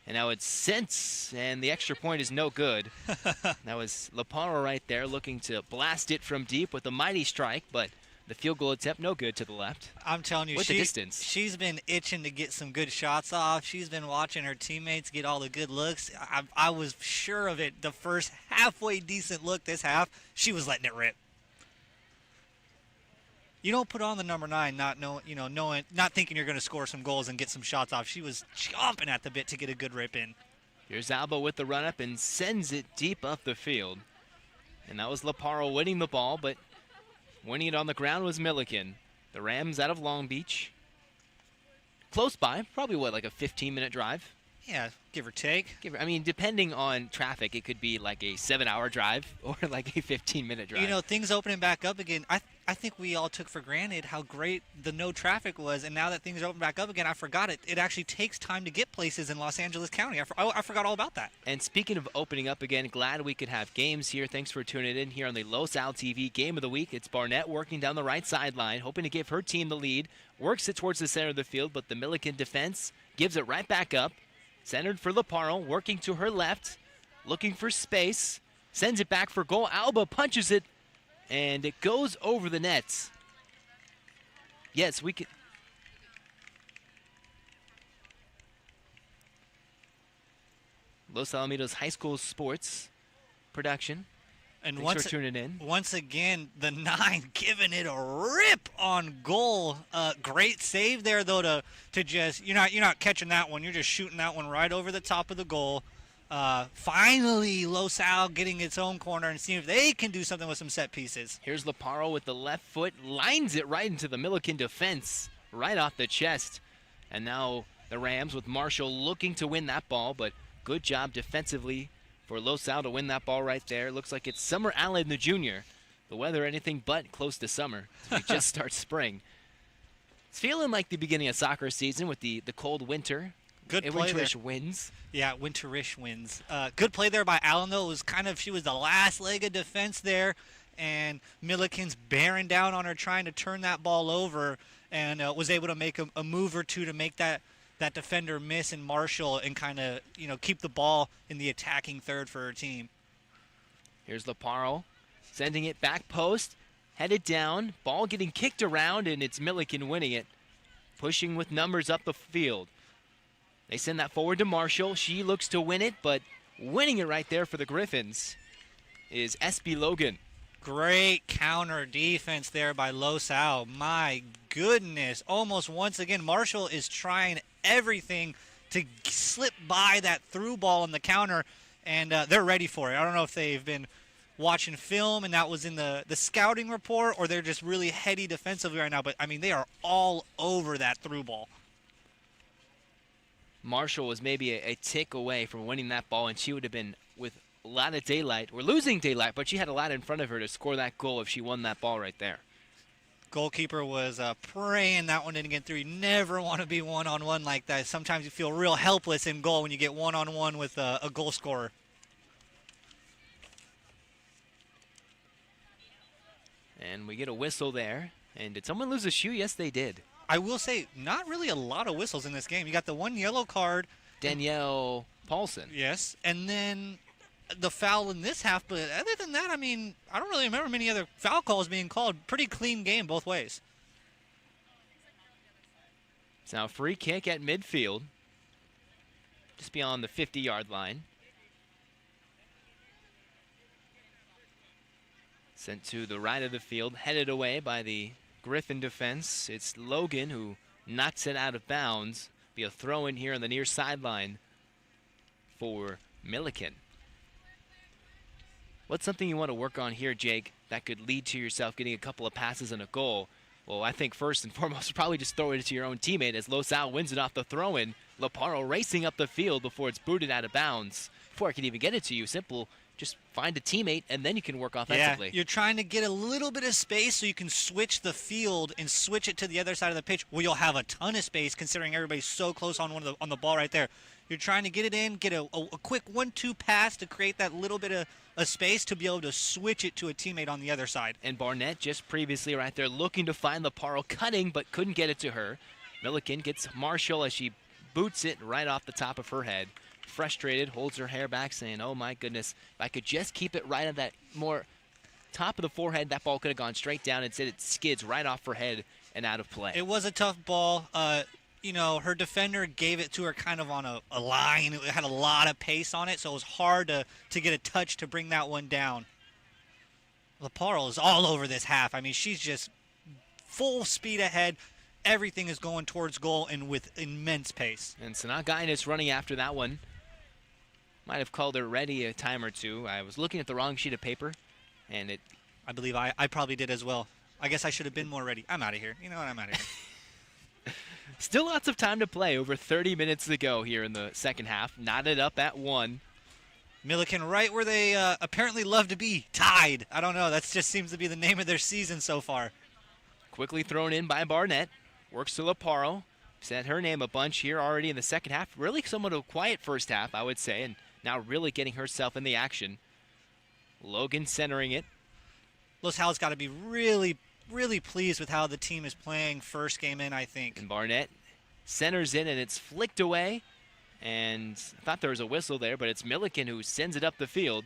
And now it's Sense, and the extra point is no good. That was Leparo right there looking to blast it from deep with a mighty strike, but the field goal attempt no good to the left. I'm telling you, with the distance. She's been itching to get some good shots off. She's been watching her teammates get all the good looks. I was sure of it. The first halfway decent look this half, she was letting it rip. You don't put on the number 9 not thinking you're going to score some goals and get some shots off. She was chomping at the bit to get a good rip in. Here's Alba with the run-up and sends it deep up the field. And that was Leparo winning the ball, but winning it on the ground was Millikin. The Rams out of Long Beach. Close by, probably like a 15-minute drive? Yeah, give or take. I mean, depending on traffic, it could be like a 7-hour drive or like a 15-minute drive. You know, things opening back up again, I think we all took for granted how great the no traffic was, and now that things open back up again, I forgot it. It actually takes time to get places in Los Angeles County. I forgot all about that. And speaking of opening up again, glad we could have games here. Thanks for tuning in here on the LAHS TV Game of the Week. It's Barnett working down the right sideline, hoping to give her team the lead. Works it towards the center of the field, but the Millikin defense gives it right back up. Centered for Leparo, working to her left, looking for space, sends it back for goal. Alba punches it, and it goes over the net. Yes, we could. Los Alamitos High School Sports production. And Thanks for tuning in. Once again, the 9 giving it a rip on goal. Great save there, though, to just you're not catching that one. You're just shooting that one right over the top of the goal. Finally, Los Al getting its own corner and seeing if they can do something with some set pieces. Here's Leparo with the left foot, lines it right into the Millikin defense, right off the chest. And now the Rams with Marshall looking to win that ball, but good job defensively for Los Al to win that ball right there. Looks like it's Summer Allen, the junior. The weather anything but close to summer. We just start spring. It's feeling like the beginning of soccer season with the cold winter. Good play there. Winterish winds. Yeah, winterish winds. Good play there by Allen, though. It was she was the last leg of defense there, and Millikin's bearing down on her, trying to turn that ball over, and was able to make a move or two to make that defender miss and Marshall and kind of, keep the ball in the attacking third for her team. Here's Leparo sending it back post, headed down, ball getting kicked around, and it's Millikin winning it, pushing with numbers up the field. They send that forward to Marshall. She looks to win it, but winning it right there for the Griffins is SB Logan. Great counter defense there by Los Al. My goodness. Almost once again, Marshall is trying everything to slip by that through ball in the counter, and they're ready for it. I don't know if they've been watching film and that was in the scouting report, or they're just really heady defensively right now, but, I mean, they are all over that through ball. Marshall was maybe a tick away from winning that ball, and she would have been with a lot of daylight. We're losing daylight, but she had a lot in front of her to score that goal if she won that ball right there. Goalkeeper was praying that one didn't get through. You never want to be one-on-one like that. Sometimes you feel real helpless in goal when you get one-on-one with a goal scorer. And we get a whistle there. And did someone lose a shoe? Yes, they did. I will say, not really a lot of whistles in this game. You got the one yellow card. Danielle Paulson. Yes, and then the foul in this half. But other than that, I mean, I don't really remember many other foul calls being called. Pretty clean game both ways. It's now a free kick at midfield. Just beyond the 50-yard line. Sent to the right of the field, headed away by the Griffin defense. It's Logan who knocks it out of bounds. Be a throw in here on the near sideline for Millikin. What's something you want to work on here, Jake, that could lead to yourself getting a couple of passes and a goal? Well, I think first and foremost, probably just throw it to your own teammate as LaSalle wins it off the throw-in. Laparo racing up the field before it's booted out of bounds. Before I can even get it to you, simple. Just find a teammate, and then you can work offensively. Yeah, you're trying to get a little bit of space so you can switch the field and switch it to the other side of the pitch where you'll have a ton of space considering everybody's so close on the ball right there. You're trying to get it in, get a quick 1-2 pass to create that little bit of space to be able to switch it to a teammate on the other side. And Barnett just previously right there looking to find Laparo, cutting but couldn't get it to her. Millikin gets Marshall as she boots it right off the top of her head. Frustrated, holds her hair back saying, oh my goodness, if I could just keep it right at that more top of the forehead, that ball could have gone straight down. Instead it skids right off her head and out of play. It was a tough ball. You know, her defender gave it to her kind of on a line. It had a lot of pace on it, so it was hard to get a touch to bring that one down. Laparo is all over this half. I mean, she's just full speed ahead. Everything is going towards goal and with immense pace. And Sanagain is running after that one. Might have called her ready a time or two. I was looking at the wrong sheet of paper, and it... I believe I probably did as well. I guess I should have been more ready. I'm out of here. You know what? I'm out of here. Still lots of time to play. Over 30 minutes to go here in the second half. Knotted up at 1. Millikin right where they apparently love to be, tied. I don't know. That just seems to be the name of their season so far. Quickly thrown in by Barnett. Works to Laparo. Said her name a bunch here already in the second half. Really somewhat of a quiet first half, I would say, and now really getting herself in the action. Logan centering it. LaSalle's got to be really, really pleased with how the team is playing first game in, I think. And Barnett centers in, and it's flicked away. And I thought there was a whistle there, but it's Millikin who sends it up the field.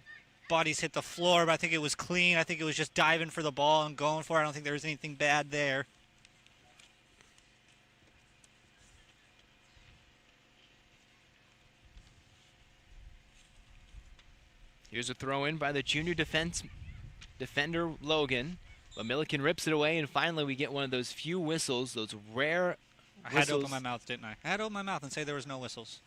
Bodies hit the floor, but I think it was clean. I think it was just diving for the ball and going for it. I don't think there was anything bad there. Here's a throw in by the junior defender Logan. But Millikin rips it away, and finally we get one of those few whistles, those rare whistles. I had to open my mouth, didn't I? I had to open my mouth and say there was no whistles.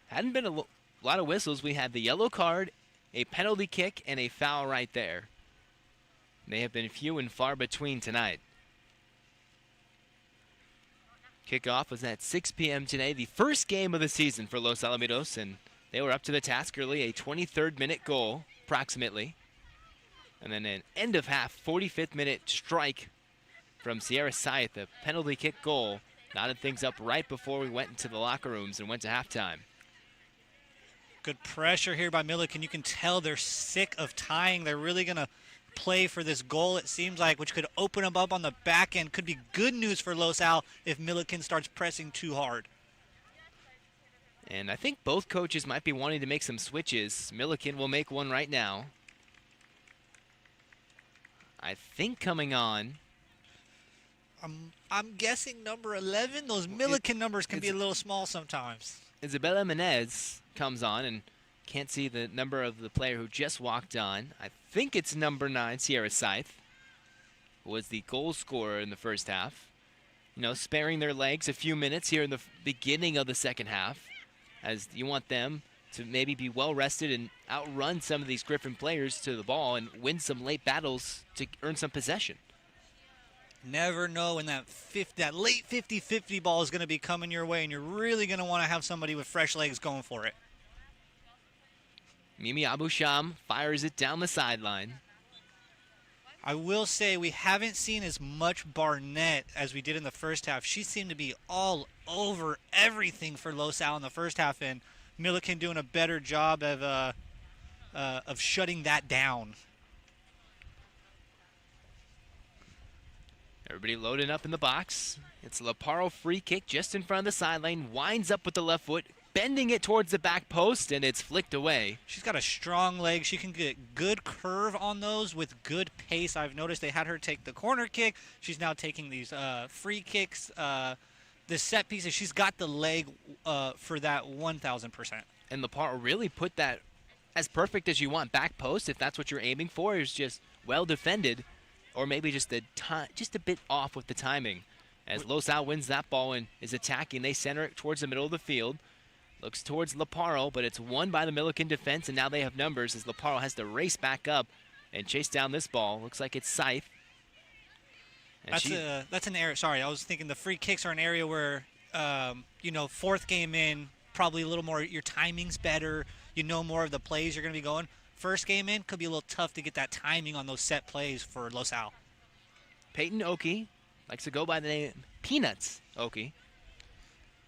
Hadn't been a lot of whistles. We had the yellow card, a penalty kick, and a foul right there. They have been few and far between tonight. Kickoff was at 6 p.m. today, the first game of the season for Los Alamitos, and they were up to the task early, a 23rd minute goal, approximately. And then an end of half, 45th minute strike from Sierra Scythe, the penalty kick goal, knotted things up right before we went into the locker rooms and went to halftime. Good pressure here by Millikin. You can tell they're sick of tying. They're really going to play for this goal, it seems like, which could open them up on the back end. Could be good news for Los Al if Millikin starts pressing too hard. And I think both coaches might be wanting to make some switches. Millikin will make one right now. I think coming on. I'm guessing number 11. Those Millikin numbers can be a little small sometimes. Isabella Menez comes on, and can't see the number of the player who just walked on. I think it's number 9, Sierra Scythe, who was the goal scorer in the first half. You know, sparing their legs a few minutes here in the beginning of the second half, as you want them to maybe be well rested and outrun some of these Griffin players to the ball and win some late battles to earn some possession. Never know when that late 50-50 ball is going to be coming your way, and you're really going to want to have somebody with fresh legs going for it. Mimi Abusham fires it down the sideline. I will say we haven't seen as much Barnett as we did in the first half. She seemed to be all over everything for LaSalle in the first half, and Millikin doing a better job of shutting that down. Everybody loading up in the box. It's Laparo free kick just in front of the sideline. Winds up with the left foot, bending it towards the back post, and it's flicked away. She's got a strong leg. She can get good curve on those with good pace. I've noticed they had her take the corner kick. She's now taking these free kicks, the set pieces. She's got the leg for that 1,000%. And Laparo really put that as perfect as you want. Back post, if that's what you're aiming for, is just well defended. Or maybe just a bit off with the timing. As LaSalle wins that ball and is attacking, they center it towards the middle of the field. Looks towards Laparo, but it's won by the Millikin defense, and now they have numbers as Laparo has to race back up and chase down this ball. Looks like it's Scythe. And that's an area. Sorry, I was thinking the free kicks are an area where, fourth game in, probably a little more, your timing's better. You know more of the plays you're going to be going. First game in, could be a little tough to get that timing on those set plays for LaSalle. Peyton Oki likes to go by the name Peanuts Oki.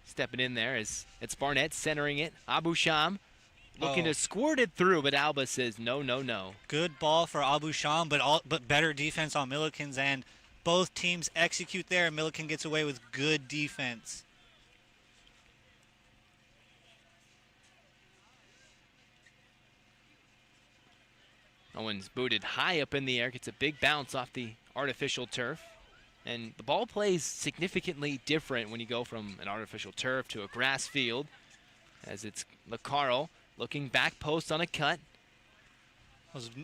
Stepping in there as it's Barnett centering it. Abusham looking to squirt it through, but Alba says no, no, no. Good ball for Abusham, but better defense on Millikin's end. Both teams execute there, and Millikin gets away with good defense. Owens booted high up in the air, gets a big bounce off the artificial turf. And the ball plays significantly different when you go from an artificial turf to a grass field. As it's LaCarl looking back post on a cut.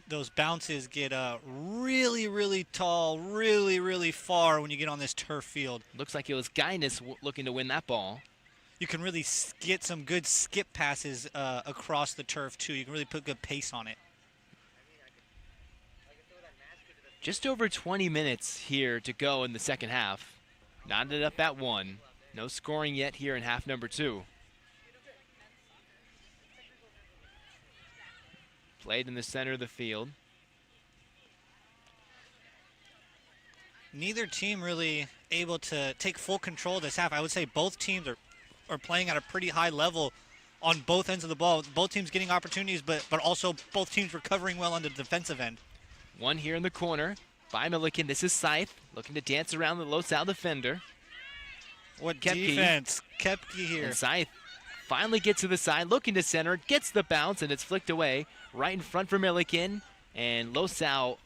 Those bounces get really, really tall, really, really far when you get on this turf field. Looks like it was Guinness looking to win that ball. You can really get some good skip passes across the turf, too. You can really put good pace on it. Just over 20 minutes here to go in the second half. Knotted up at 1. No scoring yet here in half number 2. Played in the center of the field. Neither team really able to take full control of this half. I would say both teams are playing at a pretty high level on both ends of the ball. Both teams getting opportunities, but also both teams recovering well on the defensive end. One here in the corner by Millikin. This is Scythe looking to dance around the LaSalle defender. What defense. Kepke here. And Scythe finally gets to the side, looking to center, gets the bounce, and it's flicked away right in front for Millikin. And LaSalle,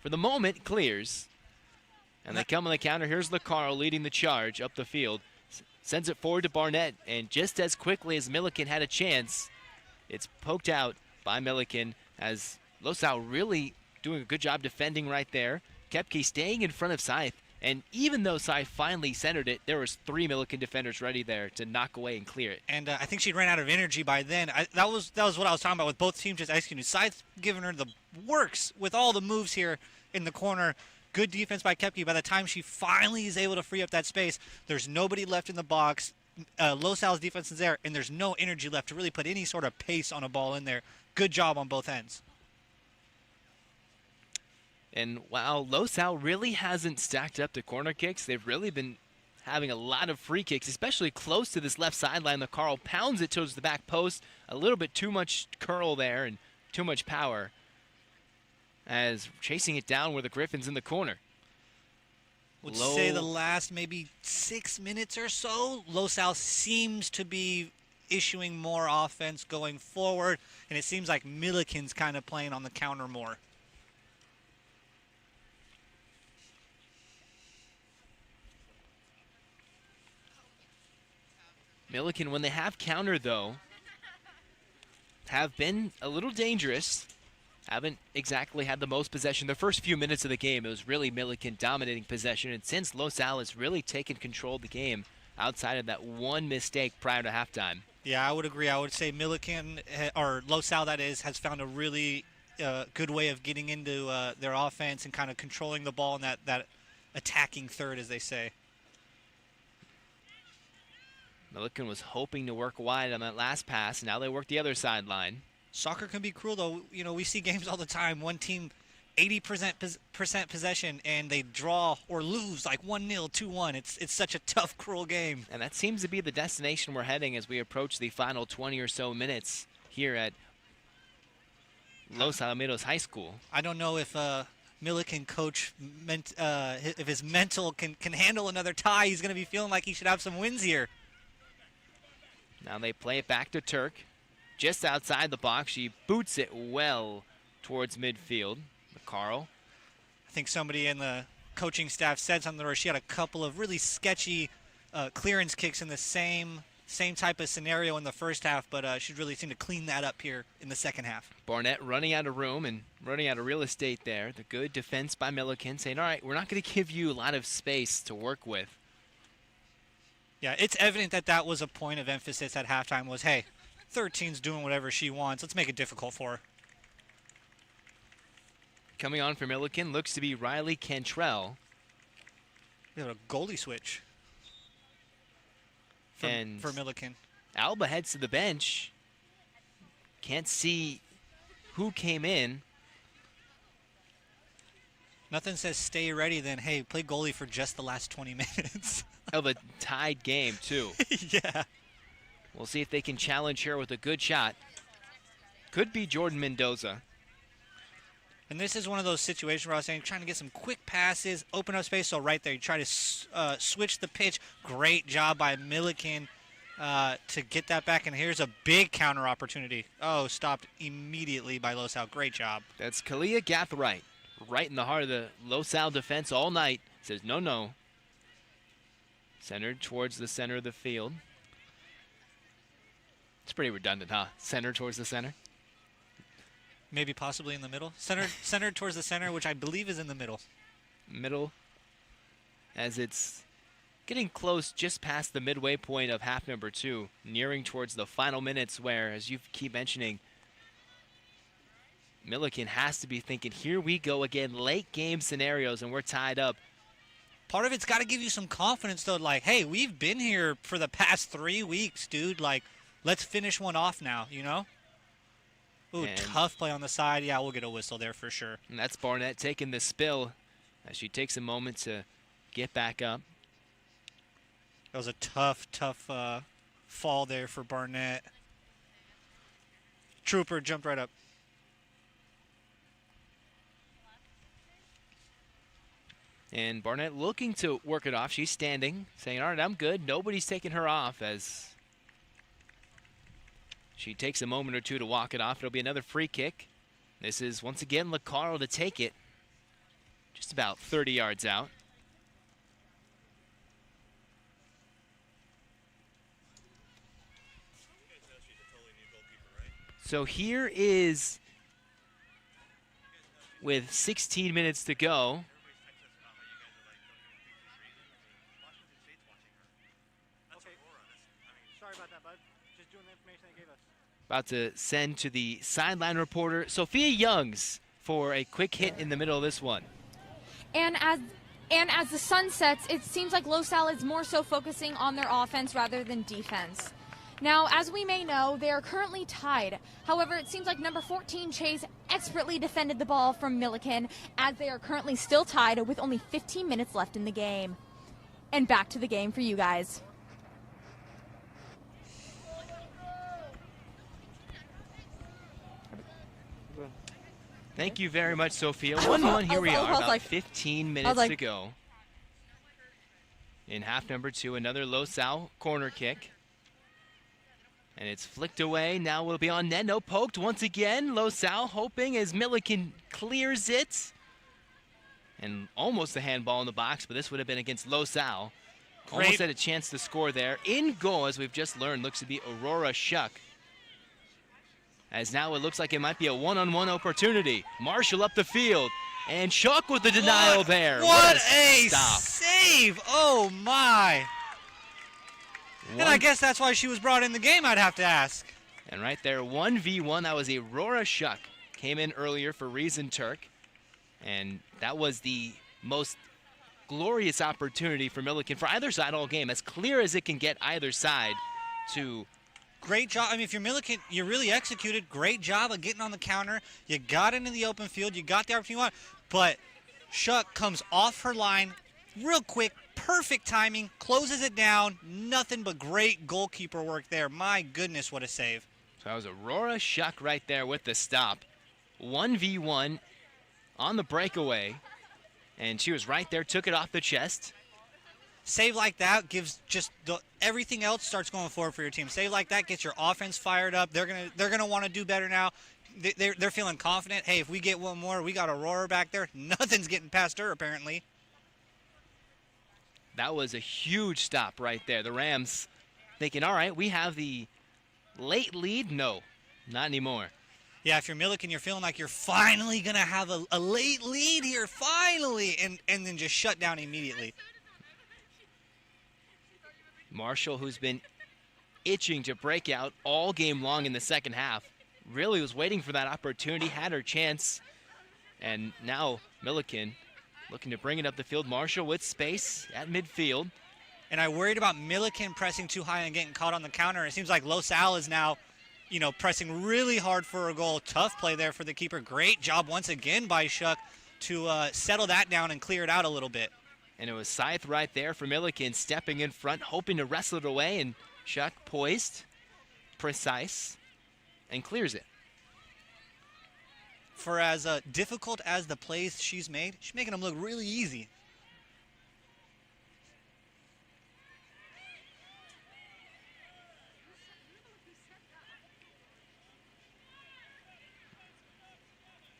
for the moment, clears. And they come on the counter. Here's LaCarl leading the charge up the field. Sends it forward to Barnett, and just as quickly as Millikin had a chance, it's poked out by Millikin as LaSalle really doing a good job defending right there. Kepke staying in front of Scythe, and even though Scythe finally centered it, there was 3 Millikin defenders ready there to knock away and clear it. And I think she ran out of energy by then. That was what I was talking about with both teams just executing. Scythe giving her the works with all the moves here in the corner. Good defense by Kepke. By the time she finally is able to free up that space, there's nobody left in the box. LaSalle's defense is there, and there's no energy left to really put any sort of pace on a ball in there. Good job on both ends. And while LaSalle really hasn't stacked up the corner kicks, they've really been having a lot of free kicks, especially close to this left sideline. LaCarl pounds it towards the back post. A little bit too much curl there and too much power as chasing it down where the Griffin's in the corner. Would say the last maybe 6 minutes or so, LaSalle seems to be issuing more offense going forward, and it seems like Millikin's kind of playing on the counter more. Millikin, when they have counter, though, have been a little dangerous. Haven't exactly had the most possession. The first few minutes of the game, it was really Millikin dominating possession. And since LaSalle has really taken control of the game outside of that one mistake prior to halftime. Yeah, I would agree. I would say Millikin, or LaSalle that is, has found a really good way of getting into their offense and kind of controlling the ball in attacking third, as they say. Millikin was hoping to work wide on that last pass. Now they work the other sideline. Soccer can be cruel, though. You know, we see games all the time. One team, 80% possession, and they draw or lose like 1-0, 2-1. It's such a tough, cruel game. And that seems to be the destination we're heading as we approach the final 20 or so minutes here at Los Alamitos High School. I don't know if Millikan coach if his mental can handle another tie. He's going to be feeling like he should have some wins here. Now they play it back to Turk. Just outside the box, she boots it well towards midfield. Carl. I think somebody in the coaching staff said something where she had a couple of really sketchy clearance kicks in the same type of scenario in the first half, but she really seemed to clean that up here in the second half. Barnett running out of room and running out of real estate there. The good defense by Millikin saying, all right, we're not going to give you a lot of space to work with. Yeah, it's evident that that was a point of emphasis at halftime was, hey, 13's doing whatever she wants. Let's make it difficult for her. Coming on for Millikin looks to be Riley Cantrell. We have a goalie switch for Millikin. Alba heads to the bench. Can't see who came in. Nothing says stay ready than, hey, play goalie for just the last 20 minutes. Of a tied game, too. Yeah. We'll see if they can challenge here with a good shot. Could be Jordan Mendoza. And this is one of those situations where I was saying, trying to get some quick passes, open up space. So right there, you try to switch the pitch. Great job by Millikin to get that back. And here's a big counter opportunity. Oh, stopped immediately by Losal. Great job. That's Kalia Gathright, right in the heart of the Losal defense all night. Says, no, no. Centered towards the center of the field. It's pretty redundant, huh? Center towards the center. Maybe possibly in the middle. Centered towards the center, which I believe is in the middle. Middle, as it's getting close just past the midway point of half number 2, nearing towards the final minutes where, as you keep mentioning, Millikin has to be thinking, here we go again, late game scenarios, and we're tied up. Part of it's got to give you some confidence, though, like, hey, we've been here for the past 3 weeks, dude. Like, let's finish one off now, you know? Ooh, tough play on the side. Yeah, we'll get a whistle there for sure. And that's Barnett taking the spill as she takes a moment to get back up. That was a tough fall there for Barnett. Trooper jumped right up. And Barnett looking to work it off. She's standing, saying, all right, I'm good. Nobody's taking her off as she takes a moment or two to walk it off. It'll be another free kick. This is, once again, Lacaro to take it. Just about 30 yards out. So here is, with 16 minutes to go, about to send to the sideline reporter, Sophia Youngs, for a quick hit in the middle of this one. And as the sun sets, it seems like Losal is more so focusing on their offense rather than defense. Now, as we may know, they are currently tied. However, it seems like number 14, Chase, expertly defended the ball from Millikin, as they are currently still tied with only 15 minutes left in the game. And back to the game for you guys. Thank you very much, Sophia. 1-1, here we are, about 15 minutes to go. In half number 2, another Losal corner kick. And it's flicked away. Now we'll be on net. No, poked once again. Losal hoping as Millikin clears it. And almost a handball in the box, but this would have been against Losal. Almost had a chance to score there. In goal, as we've just learned, looks to be Aurora Shuck. As now it looks like it might be a one-on-one opportunity. Marshall up the field. And Shuck with the denial there. What a save! Oh, my. And I guess that's why she was brought in the game, I'd have to ask. And right there, 1v1. That was Aurora Shuck. Came in earlier for Reason Turk. And that was the most glorious opportunity for Millikin, for either side all game, as clear as it can get either side to... Great job. I mean, if you're Millikin, you really executed. Great job of getting on the counter. You got into the open field. You got the opportunity you want. But Shuck comes off her line real quick. Perfect timing. Closes it down. Nothing but great goalkeeper work there. My goodness, what a save. So that was Aurora Shuck right there with the stop. 1v1 on the breakaway. And she was right there, took it off the chest. Save like that gives just everything else starts going forward for your team. Save like that gets your offense fired up. They're gonna want to do better now. They're feeling confident. Hey, if we get one more, we got Aurora back there. Nothing's getting past her apparently. That was a huge stop right there. The Rams thinking, all right, we have the late lead. No, not anymore. Yeah, if you're Millikin, you're feeling like you're finally gonna have a late lead here, finally, and then just shut down immediately. Marshall, who's been itching to break out all game long in the second half, really was waiting for that opportunity, had her chance, and now Millikin looking to bring it up the field. Marshall with space at midfield. And I worried about Millikin pressing too high and getting caught on the counter. It seems like LAHS is now, pressing really hard for a goal. Tough play there for the keeper. Great job once again by Shuck to settle that down and clear it out a little bit. And it was Scythe right there for Millikin, stepping in front, hoping to wrestle it away, and Shuck poised, precise, and clears it. For as difficult as the plays she's making them look really easy.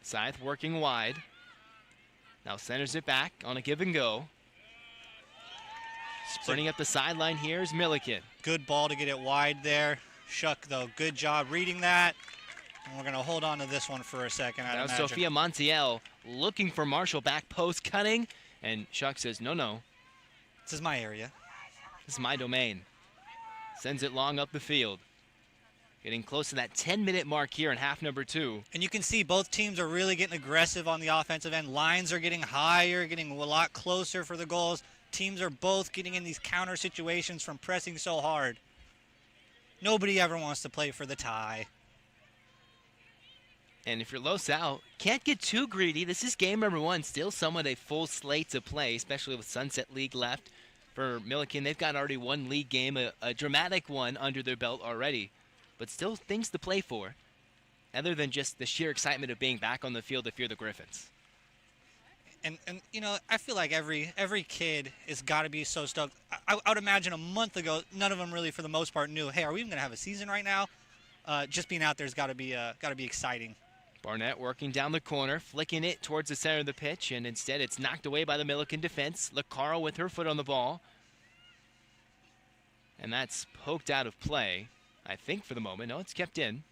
Scythe working wide. Now centers it back on a give and go. Sprinting up the sideline here is Millikin. Good ball to get it wide there. Shuck, though, good job reading that. And we're going to hold on to this one for a second, I'd imagine. Sophia Montiel looking for Marshall, back post cutting, and Shuck says, no. This is my area. This is my domain. Sends it long up the field. Getting close to that 10-minute mark here in half number 2. And you can see both teams are really getting aggressive on the offensive end. Lines are getting higher, getting a lot closer for the goals. Teams are both getting in these counter situations from pressing so hard. Nobody ever wants to play for the tie. And if you're LAHS, can't get too greedy. This is game number 1. Still somewhat a full slate to play, especially with Sunset League left. For Millikin, they've got already one league game, a dramatic one under their belt already. But still things to play for, other than just the sheer excitement of being back on the field if you're the Griffins. And I feel like every kid has got to be so stoked. I would imagine a month ago, none of them really, for the most part, knew, hey, are we even going to have a season right now? Just being out there has got to be exciting. Barnett working down the corner, flicking it towards the center of the pitch, and instead it's knocked away by the Millikin defense. LaCarl with her foot on the ball. And that's poked out of play, I think, for the moment. No, it's kept in.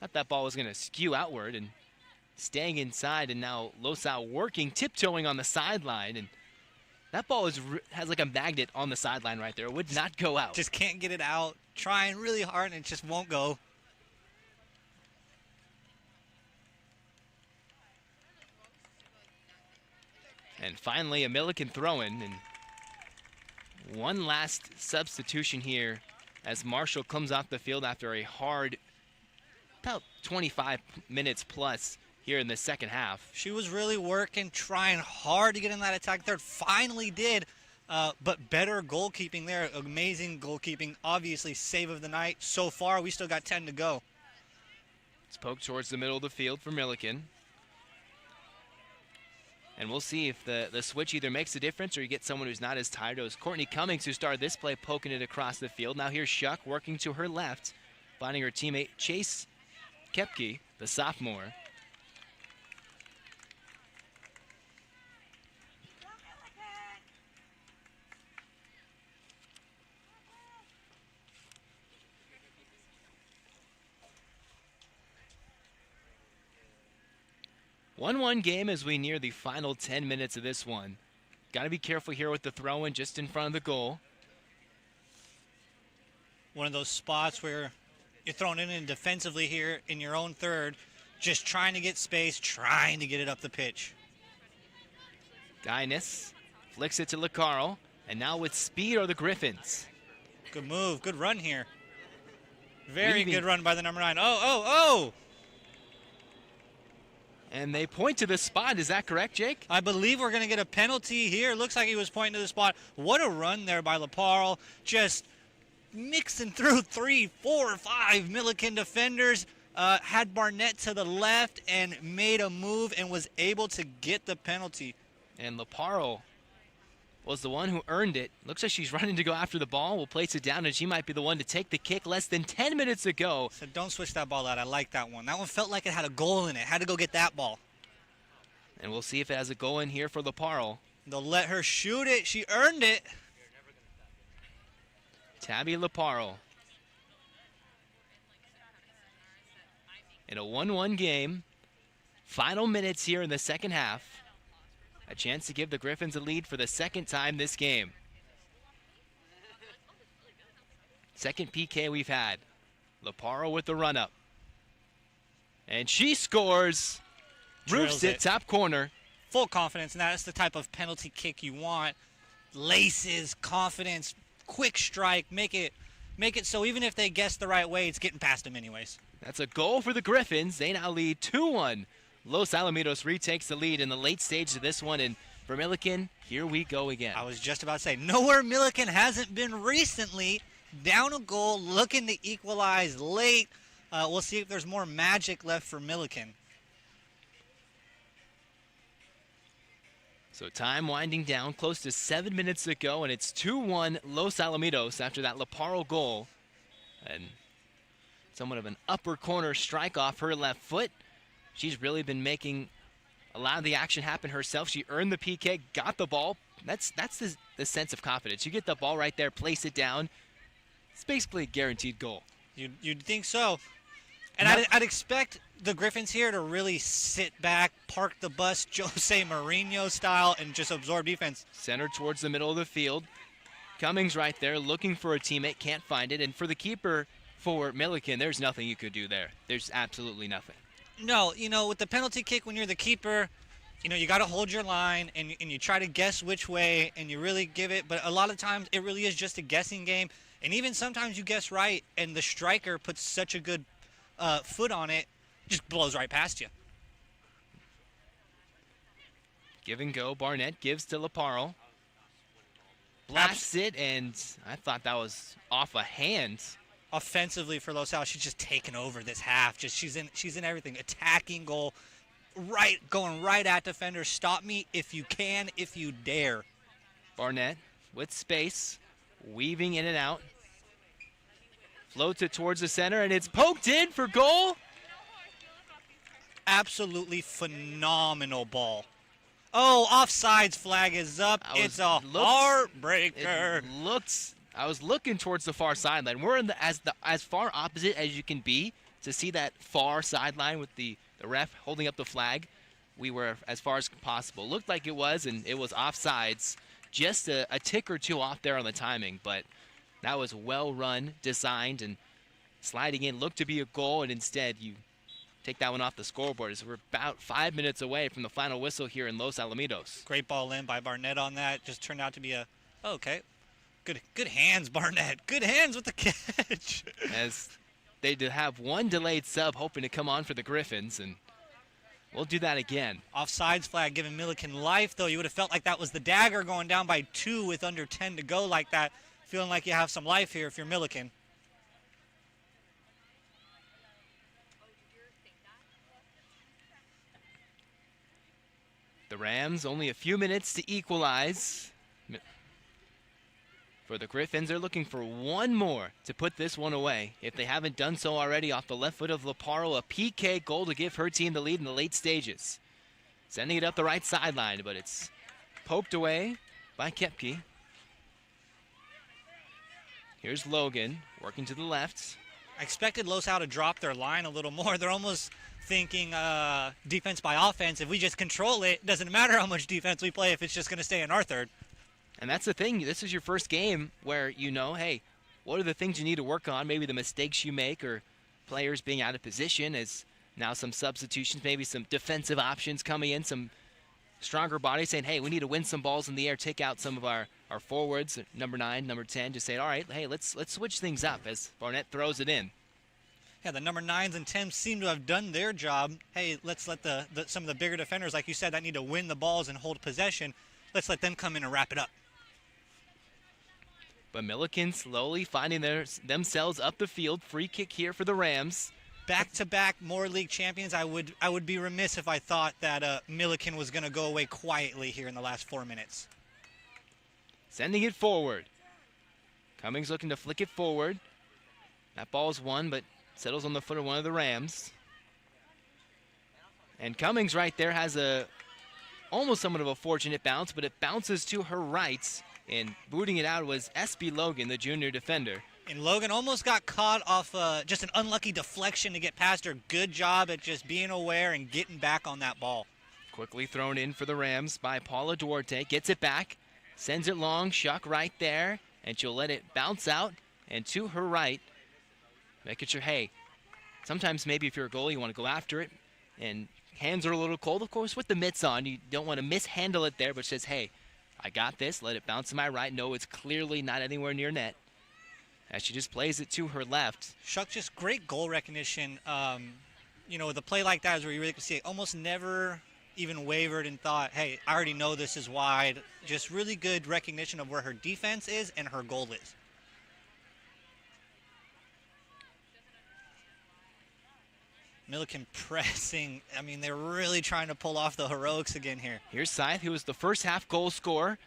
Thought that ball was going to skew outward and staying inside, and now LAHS working, tiptoeing on the sideline, and that ball has like a magnet on the sideline right there. It would not go out. Just can't get it out. Trying really hard, and it just won't go. And finally, a Millikin throw-in, and one last substitution here as Marshall comes off the field after a hard, about 25 minutes plus here in the second half. She was really working, trying hard to get in that attack third. Finally did, but better goalkeeping there. Amazing goalkeeping. Obviously, save of the night. So far, we still got 10 to go. It's poked towards the middle of the field for Millikin. And we'll see if the switch either makes a difference or you get someone who's not as tired. It was Courtney Cummings who started this play, poking it across the field. Now here's Shuck working to her left, finding her teammate Chase Kepke, the sophomore. One game as we near the final 10 minutes of this one. Got to be careful here with the throw-in just in front of the goal. One of those spots where you're throwing it in defensively here in your own third, just trying to get space, trying to get it up the pitch. Dynas Flicks it to LaCarl. And now with speed are the Griffins. Good move. Good run here. Very Weaving. good run by the number 9. Oh! And they point to the spot. Is that correct, Jake? I believe we're going to get a penalty here. Looks like he was pointing to the spot. What a run there by LaParle. Just mixing through 3, 4, 5 Millikin defenders. Had Barnett to the left and made a move and was able to get the penalty. And LaParle was the one who earned it. Looks like she's running to go after the ball. Will place it down, and she might be the one to take the kick. Less than 10 minutes to go. So don't switch that ball out. I like that one. That one felt like it had a goal in it. Had to go get that ball. And we'll see if it has a goal in here for LaParle. They'll let her shoot it. She earned it. Tabby LaParle. In a 1-1 game. Final minutes here in the second half. A chance to give the Griffins a lead for the second time this game. Second PK we've had. LaParle with the run-up. And she scores. Roofs it, top corner. Full confidence, and that's the type of penalty kick you want. Laces, confidence, quick strike, make it so even if they guess the right way, it's getting past them anyways. That's a goal for the Griffins. They now lead 2-1. Los Alamitos retakes the lead in the late stage of this one, and for Millikin, here we go again. I was just about to say, nowhere Millikin hasn't been recently. Down a goal, looking to equalize late. We'll see if there's more magic left for Millikin. So time winding down, close to 7 minutes to go, and it's 2-1 Los Alamitos after that LaParle goal. And somewhat of an upper corner strike off her left foot. She's really been making a lot of the action happen herself. She earned the PK, got the ball. That's the sense of confidence. You get the ball right there, place it down. It's basically a guaranteed goal. You'd think so. And I'd expect the Griffins here to really sit back, park the bus, Jose Mourinho style, and just absorb defense. Center towards the middle of the field. Cummings right there looking for a teammate, can't find it. And for the keeper for Millikin, there's nothing you could do there. There's absolutely nothing. No, with the penalty kick when you're the keeper, you got to hold your line and you try to guess which way and you really give it. But a lot of times it really is just a guessing game. And even sometimes you guess right and the striker puts such a good foot on it, just blows right past you. Give and go. Barnett gives to LaParle. Blasts it, and I thought that was off a hand. Offensively for Los Al, she's just taken over this half. She's in everything. Attacking goal, going right at defenders. Stop me if you can, if you dare. Barnett with space, weaving in and out. Floats it towards the center, and it's poked in for goal. Absolutely phenomenal ball. Oh, offsides flag is up. It's a heartbreaker. I was looking towards the far sideline. We're in as far opposite as you can be to see that far sideline with the ref holding up the flag. We were as far as possible. Looked like it was, and it was offsides. Just a tick or two off there on the timing, but that was well run, designed, and sliding in. Looked to be a goal, and instead you take that one off the scoreboard as we're about 5 minutes away from the final whistle here in Los Alamitos. Great ball in by Barnett on that. Just turned out to be okay. Good hands, Barnett. Good hands with the catch. As they have one delayed sub hoping to come on for the Griffins, and we'll do that again. Offsides flag giving Millikin life, though. You would have felt like that was the dagger going down by 2 with under 10 to go like that. Feeling like you have some life here if you're Millikin. The Rams only a few minutes to equalize. For the Griffins, they're looking for one more to put this one away. If they haven't done so already, off the left foot of LaParle, a PK goal to give her team the lead in the late stages. Sending it up the right sideline, but it's poked away by Kepke. Here's Logan working to the left. I expected Los Al to drop their line a little more. They're almost thinking defense by offense. If we just control it, doesn't matter how much defense we play if it's just going to stay in our third. And that's the thing. This is your first game where hey, what are the things you need to work on? Maybe the mistakes you make or players being out of position as now some substitutions, maybe some defensive options coming in, some stronger body, saying, hey, we need to win some balls in the air, take out some of our forwards, number 9, number 10, just saying, all right, hey, let's switch things up as Barnett throws it in. Yeah, the number 9s and 10s seem to have done their job. Hey, let's let some of the bigger defenders, like you said, that need to win the balls and hold possession, let's let them come in and wrap it up. But Millikin slowly finding themselves up the field. Free kick here for the Rams. Back-to-back Moore League champions. I would be remiss if I thought that Millikin was going to go away quietly here in the last 4 minutes. Sending it forward. Cummings looking to flick it forward. That ball's won, but settles on the foot of one of the Rams. And Cummings right there has almost somewhat of a fortunate bounce, but it bounces to her right. And booting it out was SB Logan, the junior defender. And Logan almost got caught off just an unlucky deflection to get past her. Good job at just being aware and getting back on that ball. Quickly thrown in for the Rams by Paula Duarte. Gets it back, sends it long, Shuck right there, and she'll let it bounce out and to her right. Making sure, hey, sometimes maybe if you're a goalie, you want to go after it. And hands are a little cold, of course, with the mitts on. You don't want to mishandle it there, but says, hey, I got this. Let it bounce to my right. No, it's clearly not anywhere near net. As she just plays it to her left. Shuck, just great goal recognition. You know, with a play like that is where you really can see it. Almost never even wavered and thought, hey, I already know this is wide. Just really good recognition of where her defense is and her goal is. Millikin pressing. I mean, they're really trying to pull off the heroics again here. Here's Scythe, who was the first half goal scorer.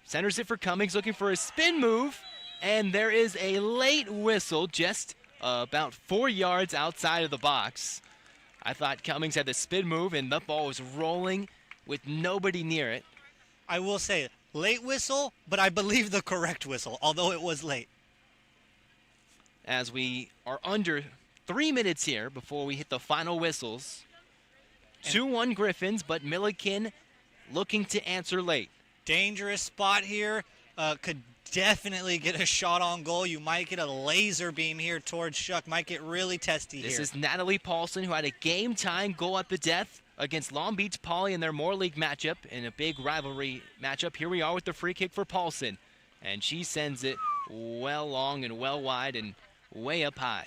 Centers it for Cummings, looking for a spin move. And there is a late whistle just about 4 yards outside of the box. I thought Cummings had the spin move, and the ball was rolling with nobody near it. I will say, late whistle, but I believe the correct whistle, although it was late. As we are under 3 minutes here before we hit the final whistles. 2-1 Griffins, but Millikin looking to answer late. Dangerous spot here. Could definitely get a shot on goal. You might get a laser beam here towards Shuck. Might get really testy here. This is Natalie Paulson, who had a game-tying goal at the death against Long Beach Poly in their Moore League matchup, in a big rivalry matchup. Here we are with the free kick for Paulson. And she sends it well long and well wide and way up high.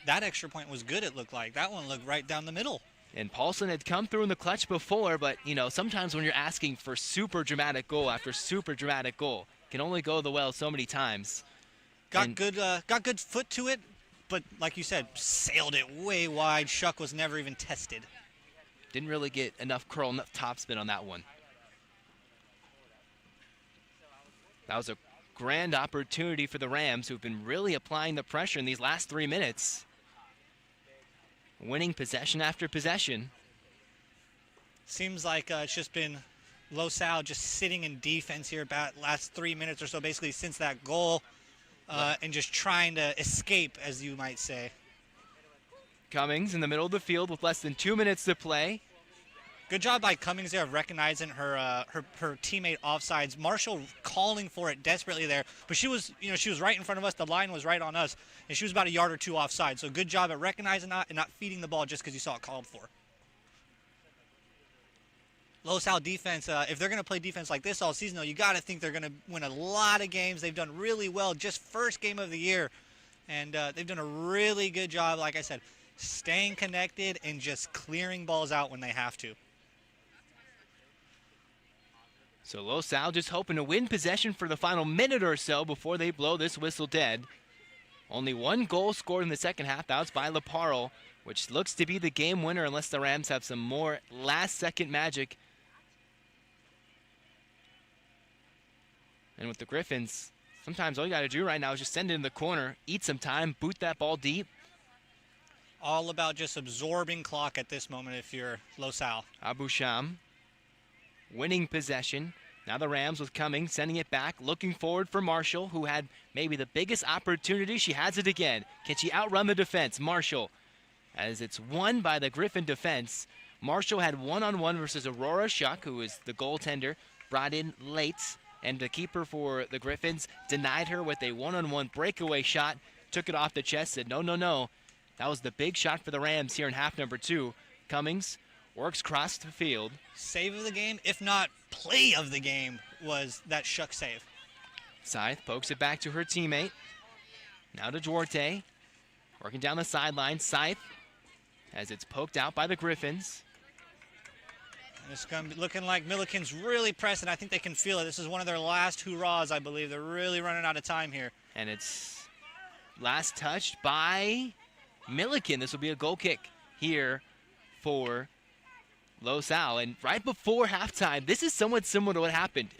That extra point was good, it looked like. That one looked right down the middle. And Paulson had come through in the clutch before, but, you know, sometimes when you're asking for super dramatic goal after super dramatic goal, can only go the well so many times. Got good foot to it, but like you said, sailed it way wide. Shuck was never even tested. Didn't really get enough curl, enough topspin on that one. That was a grand opportunity for the Rams, who've been really applying the pressure in these last 3 minutes. Winning possession after possession. Seems like it's just been LaSalle just sitting in defense here about last 3 minutes or so, basically since that goal, and just trying to escape, as you might say. Cummings in the middle of the field with less than 2 minutes to play. Good job by Cummings there of recognizing her teammate offsides. Marshall calling for it desperately there, but she was right in front of us. The line was right on us, and she was about a yard or two offside. So good job at recognizing that and not feeding the ball just because you saw it called for. LaSalle defense, if they're going to play defense like this all season, though, you got to think they're going to win a lot of games. They've done really well just first game of the year, and they've done a really good job, like I said, staying connected and just clearing balls out when they have to. So LaSalle just hoping to win possession for the final minute or so before they blow this whistle dead. Only one goal scored in the second half. That was by LaParle, which looks to be the game winner unless the Rams have some more last-second magic. And with the Griffins, sometimes all you got to do right now is just send it in the corner, eat some time, boot that ball deep. All about just absorbing clock at this moment if you're LaSalle. Abu Sham winning possession. Now the Rams with Cummings sending it back, looking forward for Marshall, who had maybe the biggest opportunity. She has it again. Can she outrun the defense? Marshall, as it's won by the Griffin defense. Marshall had one-on-one versus Aurora Shuck, who is the goaltender, brought in late. And the keeper for the Griffins denied her with a one-on-one breakaway shot, took it off the chest, said, no, no, no. That was the big shot for the Rams here in half number 2. Cummings works across the field. Save of the game, if not play of the game, was that shuck save. Scythe pokes it back to her teammate. Now to Duarte. Working down the sideline. Scythe, as it's poked out by the Griffins. And it's going to be looking like Millikin's really pressing. I think they can feel it. This is one of their last hurrahs, I believe. They're really running out of time here. And it's last touched by Millikin. This will be a goal kick here for LAHS. And right before halftime, this is somewhat similar to what happened.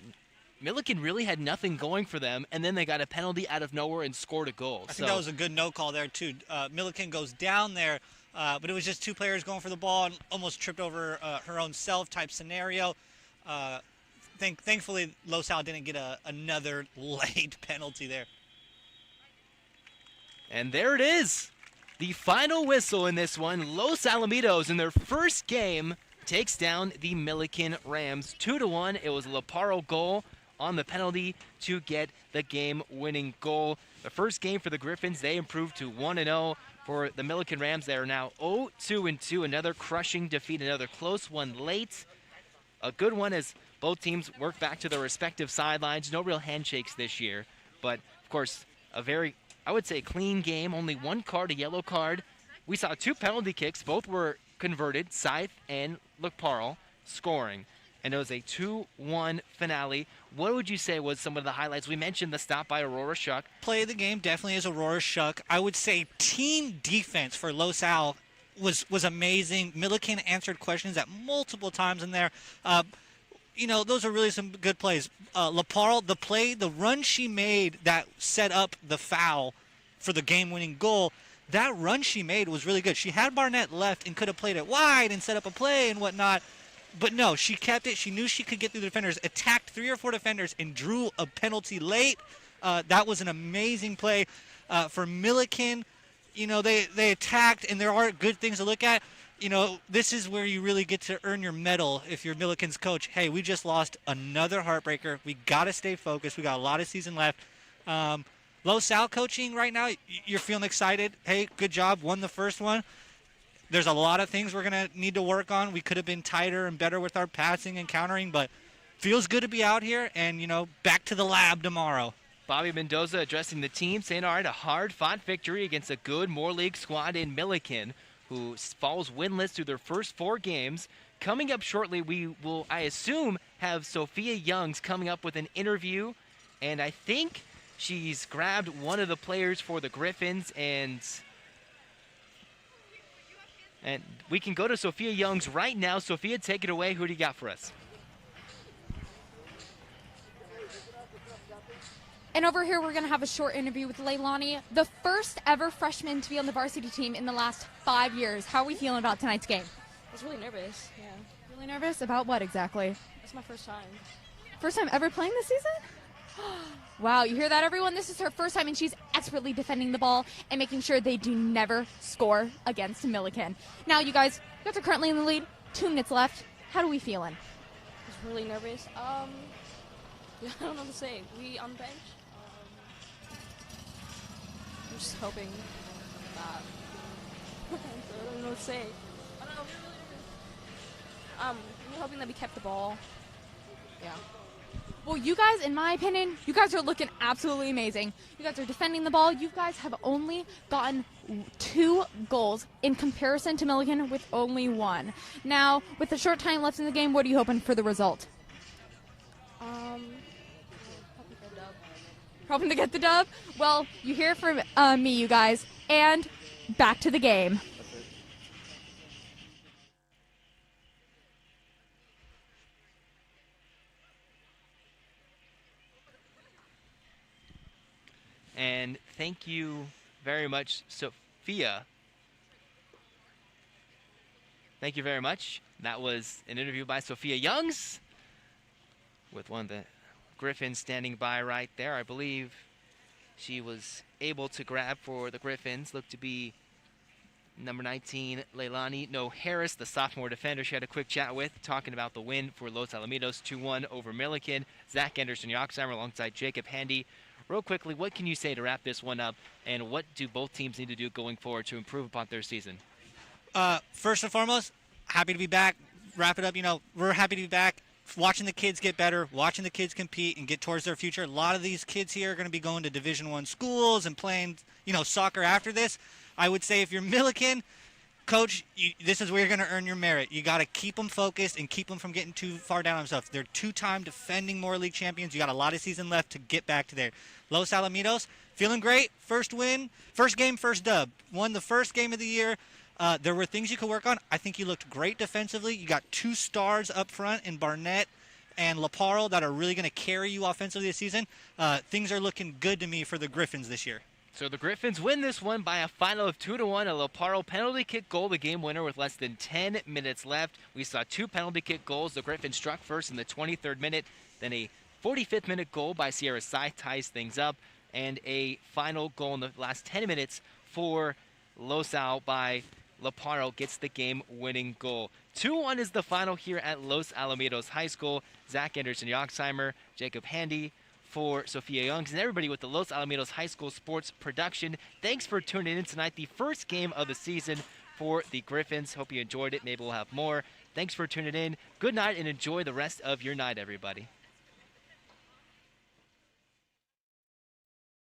Millikin really had nothing going for them, and then they got a penalty out of nowhere and scored a goal. I think that was a good no call there, too. Millikin goes down there, but it was just two players going for the ball and almost tripped over her own self type scenario. Thankfully, LAHS didn't get another late penalty there. And there it is. The final whistle in this one. Los Alamitos, in their first game, takes down the Millikin Rams 2-1. It was a Laparo goal on the penalty to get the game-winning goal. The first game for the Griffins, they improved to 1-0. For the Millikin Rams, they are now 0-2-2. Another crushing defeat, another close one late. A good one as both teams work back to their respective sidelines. No real handshakes this year, but of course, a very, I would say, clean game. Only one card, a yellow card. We saw two penalty kicks. Both were converted, Scythe and Lekparl scoring. And it was a 2-1 finale. What would you say was some of the highlights? We mentioned the stop by Aurora Shuck. Play of the game definitely is Aurora Shuck. I would say team defense for LAHS was amazing. Millikin answered questions at multiple times in there. Those are really some good plays. Lekparl, the run she made that set up the foul for the game-winning goal, that run she made was really good. She had Barnett left and could have played it wide and set up a play and whatnot. But no, she kept it. She knew she could get through the defenders, attacked 3 or 4 defenders, and drew a penalty late. That was an amazing play for Millikin. They attacked, and there are good things to look at. This is where you really get to earn your medal if you're Millikin's coach. Hey, we just lost another heartbreaker. We got to stay focused. We got a lot of season left. LAHS coaching right now, you're feeling excited. Hey, good job. Won the first one. There's a lot of things we're going to need to work on. We could have been tighter and better with our passing and countering, but feels good to be out here and, back to the lab tomorrow. Bobby Mendoza addressing the team, saying, all right, a hard-fought victory against a good Moore League squad in Millikin, who falls winless through their first 4 games. Coming up shortly, we will, I assume, have Sophia Youngs coming up with an interview, and I think she's grabbed one of the players for the Griffins, and we can go to Sophia Youngs right now. Sophia, take it away. Who do you got for us? And over here, we're going to have a short interview with Leilani, the first ever freshman to be on the varsity team in the last 5 years. How are we feeling about tonight's game? I was really nervous, yeah. Really nervous? About what exactly? It's my first time. First time ever playing this season? Wow, you hear that, everyone? This is her first time, and she's expertly defending the ball and making sure they do never score against Millikin. Now, you guys are currently in the lead. 2 minutes left. How are we feeling? I was really nervous. Yeah, I don't know what to say. We on the bench. I'm just hoping that. I don't know what to say. I don't know. We're really nervous. We're hoping that we kept the ball. Yeah. Well, you guys, in my opinion, you guys are looking absolutely amazing. You guys are defending the ball. You guys have only gotten 2 goals in comparison to Millikin with only 1. Now, with the short time left in the game, what are you hoping for the result? Hoping for a dub. Hoping to get the dub? Well, you hear from me, you guys, and back to the game. And thank you very much, Sophia. Thank you very much. That was an interview by Sophia Youngs with one of the Griffins standing by right there. I believe she was able to grab for the Griffins. Looked to be number 19, Leilani Harris, the sophomore defender. She had a quick chat with, talking about the win for Los Alamitos 2-1 over Millikin. Zach Anderson-Yoxheimer alongside Jacob Handy. Real quickly, what can you say to wrap this one up, and what do both teams need to do going forward to improve upon their season? First and foremost, happy to be back. wrap it up, we're happy to be back. Watching the kids get better, watching the kids compete and get towards their future. A lot of these kids here are going to be going to Division I schools and playing, soccer after this. I would say if you're Millikin, Coach, this is where you're going to earn your merit. You got to keep them focused and keep them from getting too far down on themselves. They're two-time defending Moore League champions. You got a lot of season left to get back to there. Los Alamitos, feeling great. First win, first game, first dub. Won the first game of the year. There were things you could work on. I think you looked great defensively. You got 2 stars up front in Barnett and Laparro that are really going to carry you offensively this season. Things are looking good to me for the Griffins this year. So the Griffins win this one by a final of 2-1. A Laparro penalty kick goal, the game winner with less than 10 minutes left. We saw 2 penalty kick goals. The Griffins struck first in the 23rd minute, then a 45th minute goal by Sierra Sai ties things up, and a final goal in the last 10 minutes for Los Al by Laparro gets the game-winning goal. 2-1 is the final here at Los Alamitos High School. Zach Anderson-Yoxheimer, Jacob Handy, for Sophia Youngs and everybody with the Los Alamitos High School Sports Production. Thanks for tuning in tonight, the first game of the season for the Griffins. Hope you enjoyed it. Maybe we'll have more. Thanks for tuning in. Good night and enjoy the rest of your night, everybody.